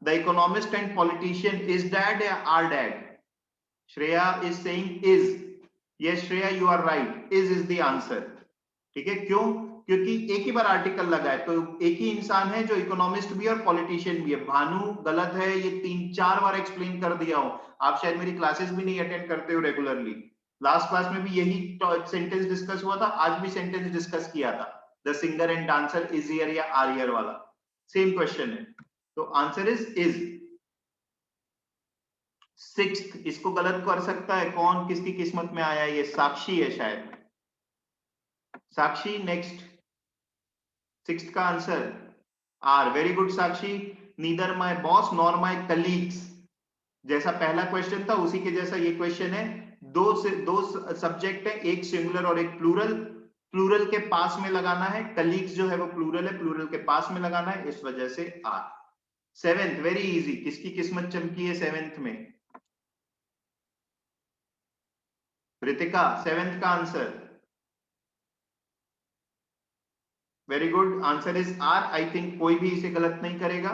the economist and politician is dead या are dead? Shreya is saying is, yes Shreya you are right, is the answer, ठीक है। क्यों? क्योंकि एक ही बार article लगा है, तो एक ही इंसान है जो इकोनॉमिस्ट भी और पॉलिटिशियन भी है। भानु गलत है, ये 3-4 बार एक्सप्लेन कर दिया हूं, आप शायद मेरी क्लासेस भी नहीं अटेंड करते हो रेगुलरली। लास्ट क्लास में भी यही सेंटेंस डिस्कस हुआ था, आज भी सेंटेंस डिस्कस किया था, the singer and dancer is here या आर हियर वाला, सेम क्वेश्चन है, तो आंसर इज। सिक्स्थ, इसको गलत कर सकता है कौन, किसकी किस्मत में आया है ये? साक्षी है शायद। साक्षी नेक्स्ट। सिक्स्थ का answer are. Very good Sakshi. Neither my boss nor my colleagues, जैसा पहला क्वेश्चन था उसी के जैसा ये क्वेश्चन है। दो सब्जेक्ट है, एक सिंगुलर और एक प्लूरल। प्लूरल के पास में लगाना है, कलीग्स जो है वो प्लूरल है, प्लूरल के पास में लगाना है, इस वजह से आर। सेवेंथ वेरी इजी, किसकी किस्मत चमकी है सेवेंथ में? रितिका, सेवेंथ का answer. Very good, answer is are. I think कोई भी इसे गलत नहीं करेगा।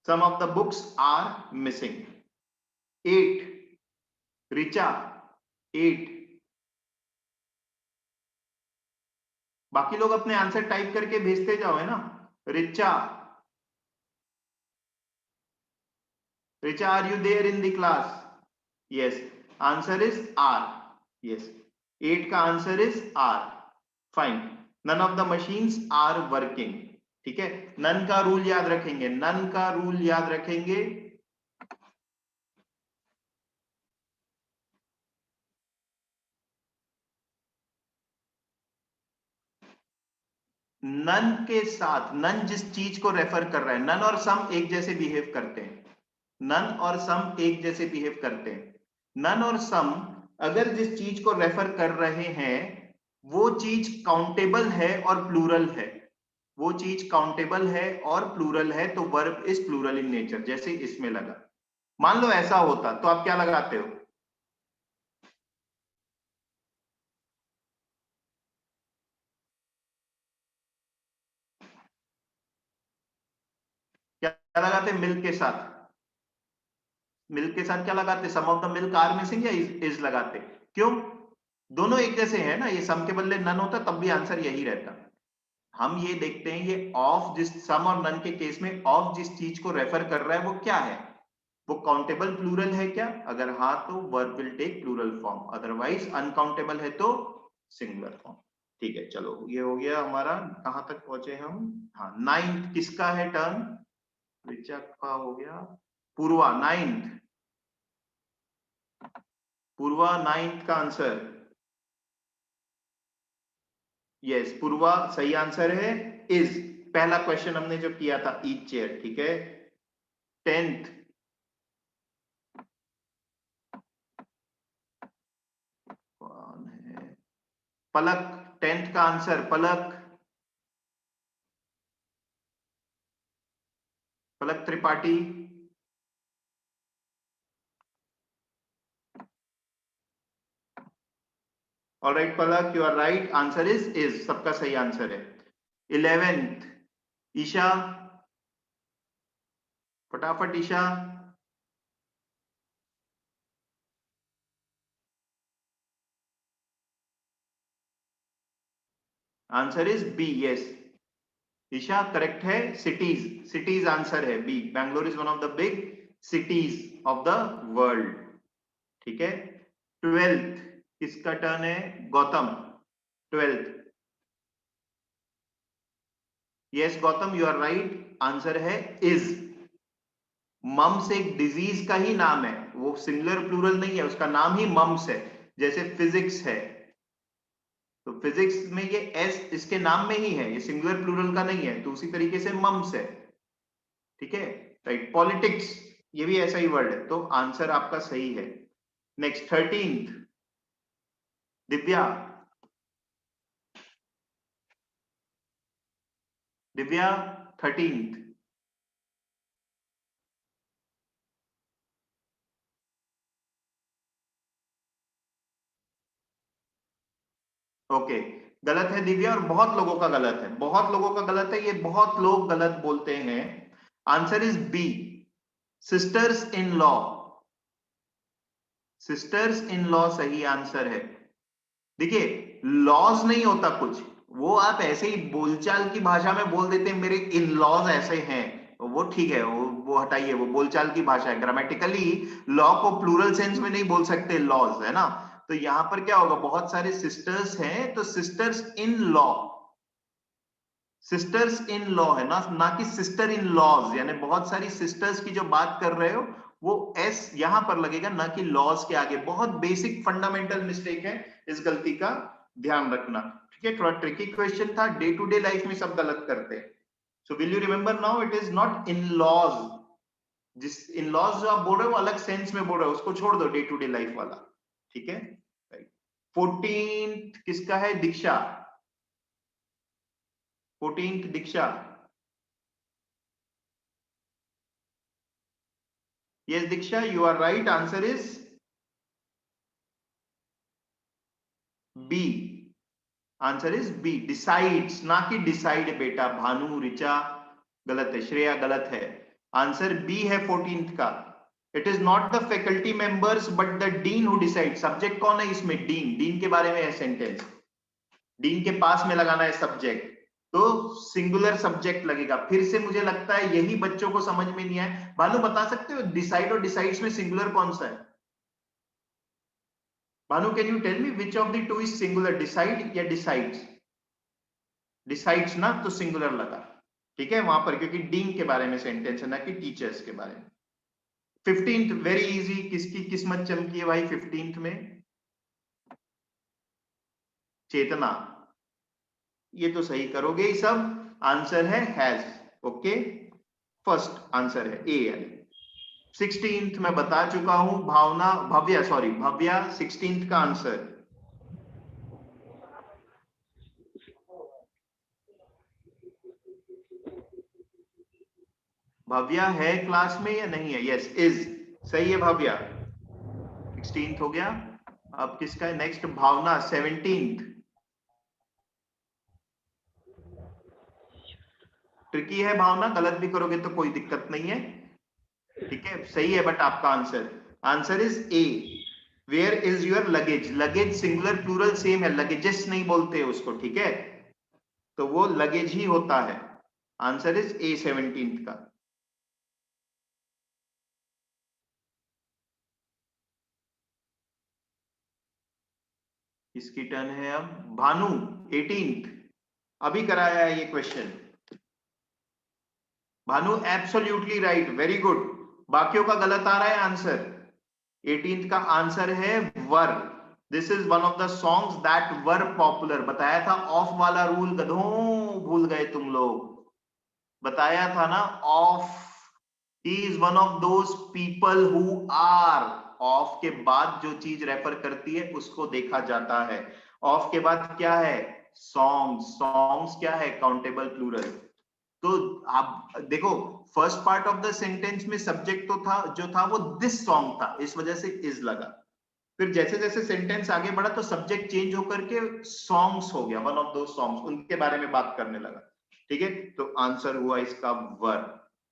Some of the books are missing. 8 Richa, 8। बाकी लोग अपने आंसर टाइप करके भेजते जाओ, है ना। Richa, are you there in the class? Yes, answer is are. Yes, 8 का answer is are. Fine, none of the machines are working. ठीक है, नन का रूल याद रखेंगे, नन का रूल याद रखेंगे। नन के साथ, नन जिस चीज को रेफर कर रहा है, नन और सम एक जैसे बिहेव करते हैं। नन और सम एक जैसे बिहेव करते हैं। नन और सम अगर जिस चीज को रेफर कर रहे हैं वो चीज काउंटेबल है और प्लूरल है, वो चीज काउंटेबल है और प्लूरल है, तो verb is plural in nature. जैसे इसमें लगा, मान लो ऐसा होता तो आप क्या लगाते हो? क्या लगाते? मिल्क के साथ, मिल्क के साथ क्या लगाते? Some of the milk are missing या इज लगाते? क्यों? दोनों एक जैसे हैं ना, ये सम के बदले नन होता तब भी आंसर यही रहता। हम ये देखते हैं ये ऑफ, जिस सम और नन के केस में ऑफ जिस चीज को रेफर कर रहा है वो क्या है, वो काउंटेबल प्लूरल है क्या? अगर हाँ तो verb will take plural form, otherwise uncountable है तो सिंगुलर फॉर्म। ठीक है, चलो ये हो गया हमारा। कहां तक पहुंचे हम? हाँ, 9th किसका है टर्न? रिचा का हो गया। पूर्वा 9th, पूर्वा 9th का आंसर। यस, पूर्वा सही आंसर है, इज। पहला क्वेश्चन हमने जो किया था ईच चेयर, ठीक है। 10th कौन है? पलक, 10th का answer Palak, Palak Tripathi. Alright Palak, you are right, answer is, सबका सही आंसर है। 11th ईशा, फटाफट Isha. Answer is B. Yes Isha, correct है, सिटीज, सिटीज आंसर है B. Bangalore is one of the big cities of the world. ठीक है। 12th किसका टर्न है? Gautam, 12th। Yes Gautam, you are right, answer है इज। मम्स एक डिजीज का ही नाम है, वो सिंगुलर प्लूरल नहीं है, उसका नाम ही मम्स है। जैसे फिजिक्स है तो फिजिक्स में ये एस इसके नाम में ही है, ये सिंगुलर प्लूरल का नहीं है, तो उसी तरीके से मम्स है। ठीक है, राइट। पॉलिटिक्स, ये भी ऐसा ही वर्ड है, तो आंसर आपका सही है। Next 13th Divya, Divya 13th। Okay, गलत है दिव्या, और बहुत लोगों का गलत है, बहुत लोगों का गलत है, ये बहुत लोग गलत बोलते हैं। Answer is B, sisters in law. Sisters in law सही आंसर है। देखिए, लॉज नहीं होता कुछ, वो आप ऐसे ही बोलचाल की भाषा में बोल देते हैं मेरे इन लॉज ऐसे हैं, वो ठीक है, वो हटाइए, वो बोलचाल की भाषा है। ग्रामेटिकली लॉ को प्लूरल सेंस में नहीं बोल सकते लॉज, है ना। तो यहां पर क्या होगा, बहुत सारे सिस्टर्स हैं तो sisters in law, sisters in law है ना कि सिस्टर इन लॉज, यानी बहुत सारी सिस्टर्स की जो बात कर रहे हो वो एस यहां पर लगेगा, ना कि लॉज के आगे। बहुत बेसिक फंडामेंटल मिस्टेक है, इस गलती का ध्यान रखना। ठीक है, थोड़ा ट्रिकी क्वेश्चन था, डे टू डे लाइफ में सब गलत करते हैं। So will you remember now, it is not in laws. जिस इन लॉज जो आप बोल रहे हो वो अलग सेंस में बोल रहे हो, उसको छोड़ दो, डे टू डे लाइफ वाला। ठीक है, 14th किसका है? दीक्षा। 14th Diksha. Yes, Diksha, you are right. Answer is B. Answer is B. Decides, ना कि decide बेटा। भानु, रिचा गलत है, श्रेया गलत है। आंसर B है 14th का। It is not the faculty members but the dean who decides. Subject कौन है इसमें? डीन। डीन के बारे में है सेंटेंस, डीन के पास में लगाना है सब्जेक्ट, तो सिंगुलर सब्जेक्ट लगेगा। फिर से मुझे लगता है यही बच्चों को समझ में नहीं है। भानु बता सकते हो डिसाइड और डिसाइड्स में सिंगुलर कौन सा है? Bhanu, can you tell me which of the two is singular, decide या डिसाइड्स? डिसाइड्स ना, तो सिंगुलर लगा। ठीक है, वहां पर क्योंकि डीन के बारे में सेंटेंस है, ना कि टीचर्स के बारे में। 15th very easy. किसकी किस्मत चमकी है भाई 15th में? चेतना। ये तो सही करोगे ही सब। आंसर है हैज। ओके, फर्स्ट आंसर है ए। 16th मैं बता चुका हूं, भावना, भव्या, सॉरी भव्या 16th का आंसर। भव्या है क्लास में या नहीं है? यस, इज सही है भव्या। 16th हो गया। अब किसका है नेक्स्ट? भावना 17th। ट्रिकी है भावना, गलत भी करोगे तो कोई दिक्कत नहीं है। ठीक है, सही है बट आपका answer, answer is A. Where is your luggage? Luggage singular plural same है, लगेजेस नहीं बोलते उसको। ठीक है, तो वो लगेज ही होता है। आंसर इज ए 17th का। किसकी टर्न है अब? भानु 18th। अभी कराया है ये question. Bhanu absolutely right, very good. बाकियों का गलत आ रहा है आंसर। 18th का आंसर है were. This is one of the songs that were popular. बताया था ऑफ वाला रूल, गधों भूल गए तुम लोग। बताया था ना of. He is one of those people who are. Of के बाद जो चीज रेफर करती है उसको देखा जाता है। ऑफ के बाद क्या है? सॉन्ग्स। सॉन्ग्स क्या है? Countable plural. तो आप देखो, first part of the sentence में सब्जेक्ट तो था, जो था वो दिस सॉन्ग था, इस वजह से इज लगा। फिर जैसे जैसे सेंटेंस आगे बढ़ा तो सब्जेक्ट चेंज होकर के सॉन्ग्स हो गया, वन ऑफ दो सॉन्ग्स, उनके बारे में बात करने लगा। ठीक है, तो आंसर हुआ इसका वर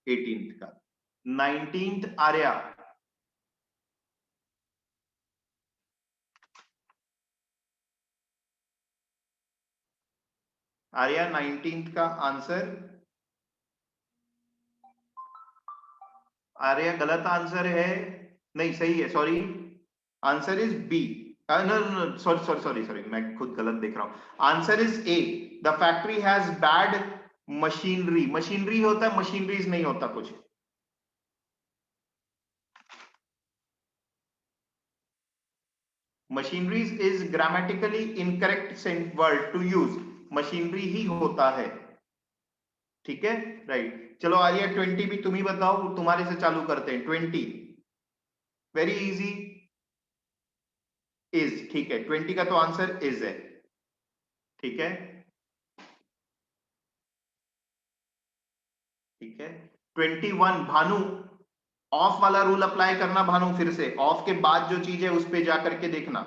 18th का। 19th आर्या। आर्या 19th का आंसर। आर्या गलत आंसर है, नहीं सही है, sorry. Answer is B. No no, sorry sorry sorry sorry, मैं खुद गलत देख रहा हूं। Answer is A. The factory has bad machinery. Machinery होता है, मशीनरीज नहीं होता कुछ। Machineries is grammatically incorrect word to use. Machinery ही होता है। ठीक है, राइट। चलो आर्या 20 भी तुम ही बताओ, तुम्हारे से चालू करते हैं। 20 वेरी इजी। इज, ठीक है, 20 का तो आंसर इज है। ठीक है, ठीक है। 21 भानु, ऑफ वाला रूल अप्लाई करना भानु। फिर से ऑफ के बाद जो चीज है उस पे जाकर के देखना।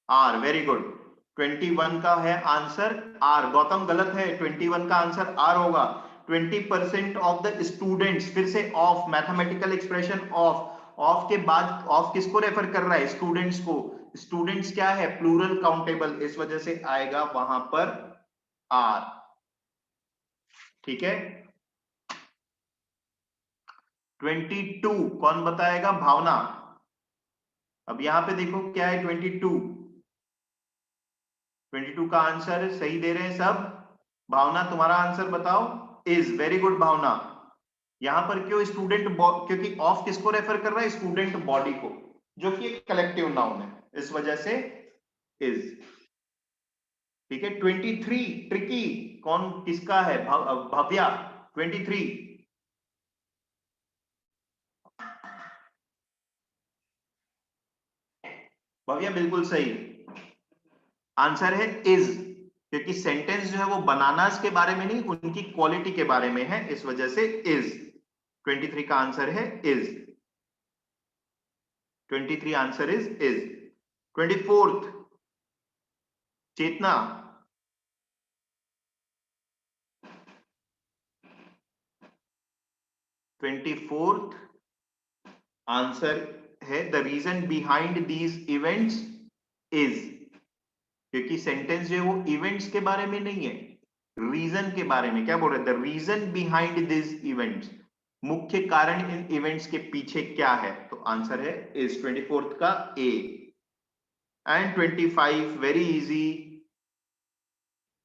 Are, very good. 21 का है आंसर आर। गौतम गलत है, 21 का आंसर आर होगा। 20% ऑफ द स्टूडेंट्स, फिर से of, mathematical expression of. Of के बाद ऑफ किसको रेफर कर रहा है? स्टूडेंट्स को। स्टूडेंट्स क्या है? प्लूरल काउंटेबल, इस वजह से आएगा वहां पर आर। ठीक है, 22 कौन बताएगा? भावना। अब यहां पे देखो क्या है 22 का आंसर सही दे रहे हैं सब। भावना तुम्हारा आंसर बताओ। इज, वेरी गुड भावना। यहां पर क्यों स्टूडेंट, क्योंकि ऑफ किसको रेफर कर रहा है, स्टूडेंट बॉडी को, जो कि एक कलेक्टिव नाउन है, इस वजह से इज। ठीक है। 23 ट्रिकी, कौन किसका है, भव्या 23। भव्या बिल्कुल सही, आंसर है इज, क्योंकि सेंटेंस जो है वो बनानास के बारे में नहीं, उनकी क्वालिटी के बारे में है, इस वजह से इज। 23 का आंसर है is, 23 answer is 24th Chetna, answer है the reason behind these events is, क्योंकि सेंटेंस जो है वो इवेंट्स के बारे में नहीं है, रीजन के बारे में। क्या बोल रहे हैं, the reason behind this events, मुख्य कारण इन इवेंट्स के पीछे क्या है, तो आंसर है इज 24th का A. And 25 very easy,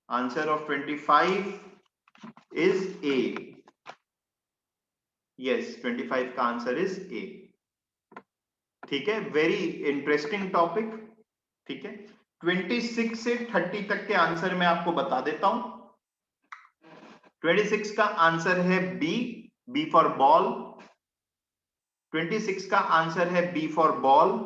answer of 25 is A. Yes, 25 का आंसर इज ए। ठीक है, वेरी इंटरेस्टिंग टॉपिक। ठीक है, 26 से 30 तक के आंसर मैं आपको बता देता हूं। 26 का आंसर है बी, बी फॉर बॉल। 26 का आंसर है बी फॉर बॉल।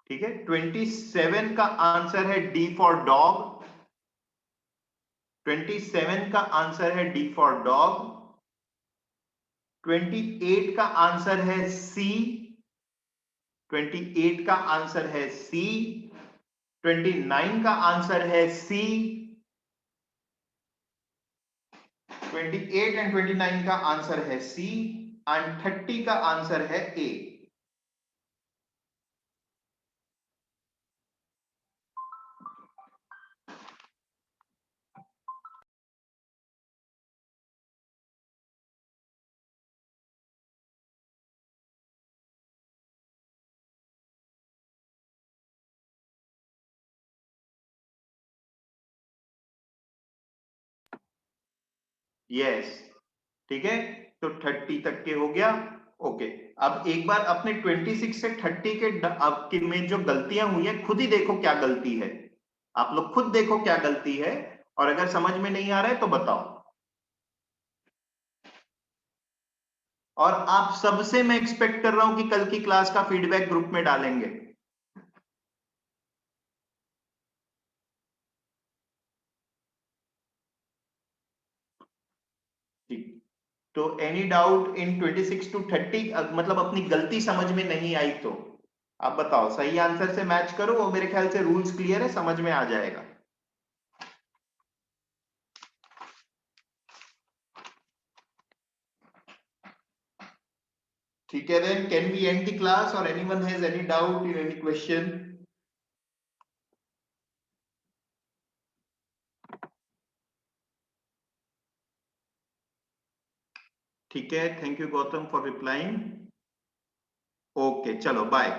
ठीक है, 27 का आंसर है डी फॉर डॉग। 27 का आंसर है डी फॉर डॉग। 28 का आंसर है सी। 28 का आंसर है सी। 29 का आंसर है सी। 28 एंड 29 का आंसर है सी एंड 30 का आंसर है ए। यस, ठीक है, तो 30 तक के हो गया। ओके, अब एक बार अपने 26 से 30 के आपके में जो गलतियां हुई है, खुद ही देखो क्या गलती है। आप लोग खुद देखो क्या गलती है, और अगर समझ में नहीं आ रहा है तो बताओ। और आप सबसे मैं एक्सपेक्ट कर रहा हूं कि कल की क्लास का फीडबैक ग्रुप में डालेंगे। ठीक, तो एनी डाउट इन 26 to 30, मतलब अपनी गलती समझ में नहीं आई तो आप बताओ, सही आंसर से मैच करो, और मेरे ख्याल से रूल्स क्लियर है, समझ में आ जाएगा। ठीक है, then can we end the class or anyone has any doubt, any question? ठीक है, thank you Gautam for replying. Okay, चलो बाय।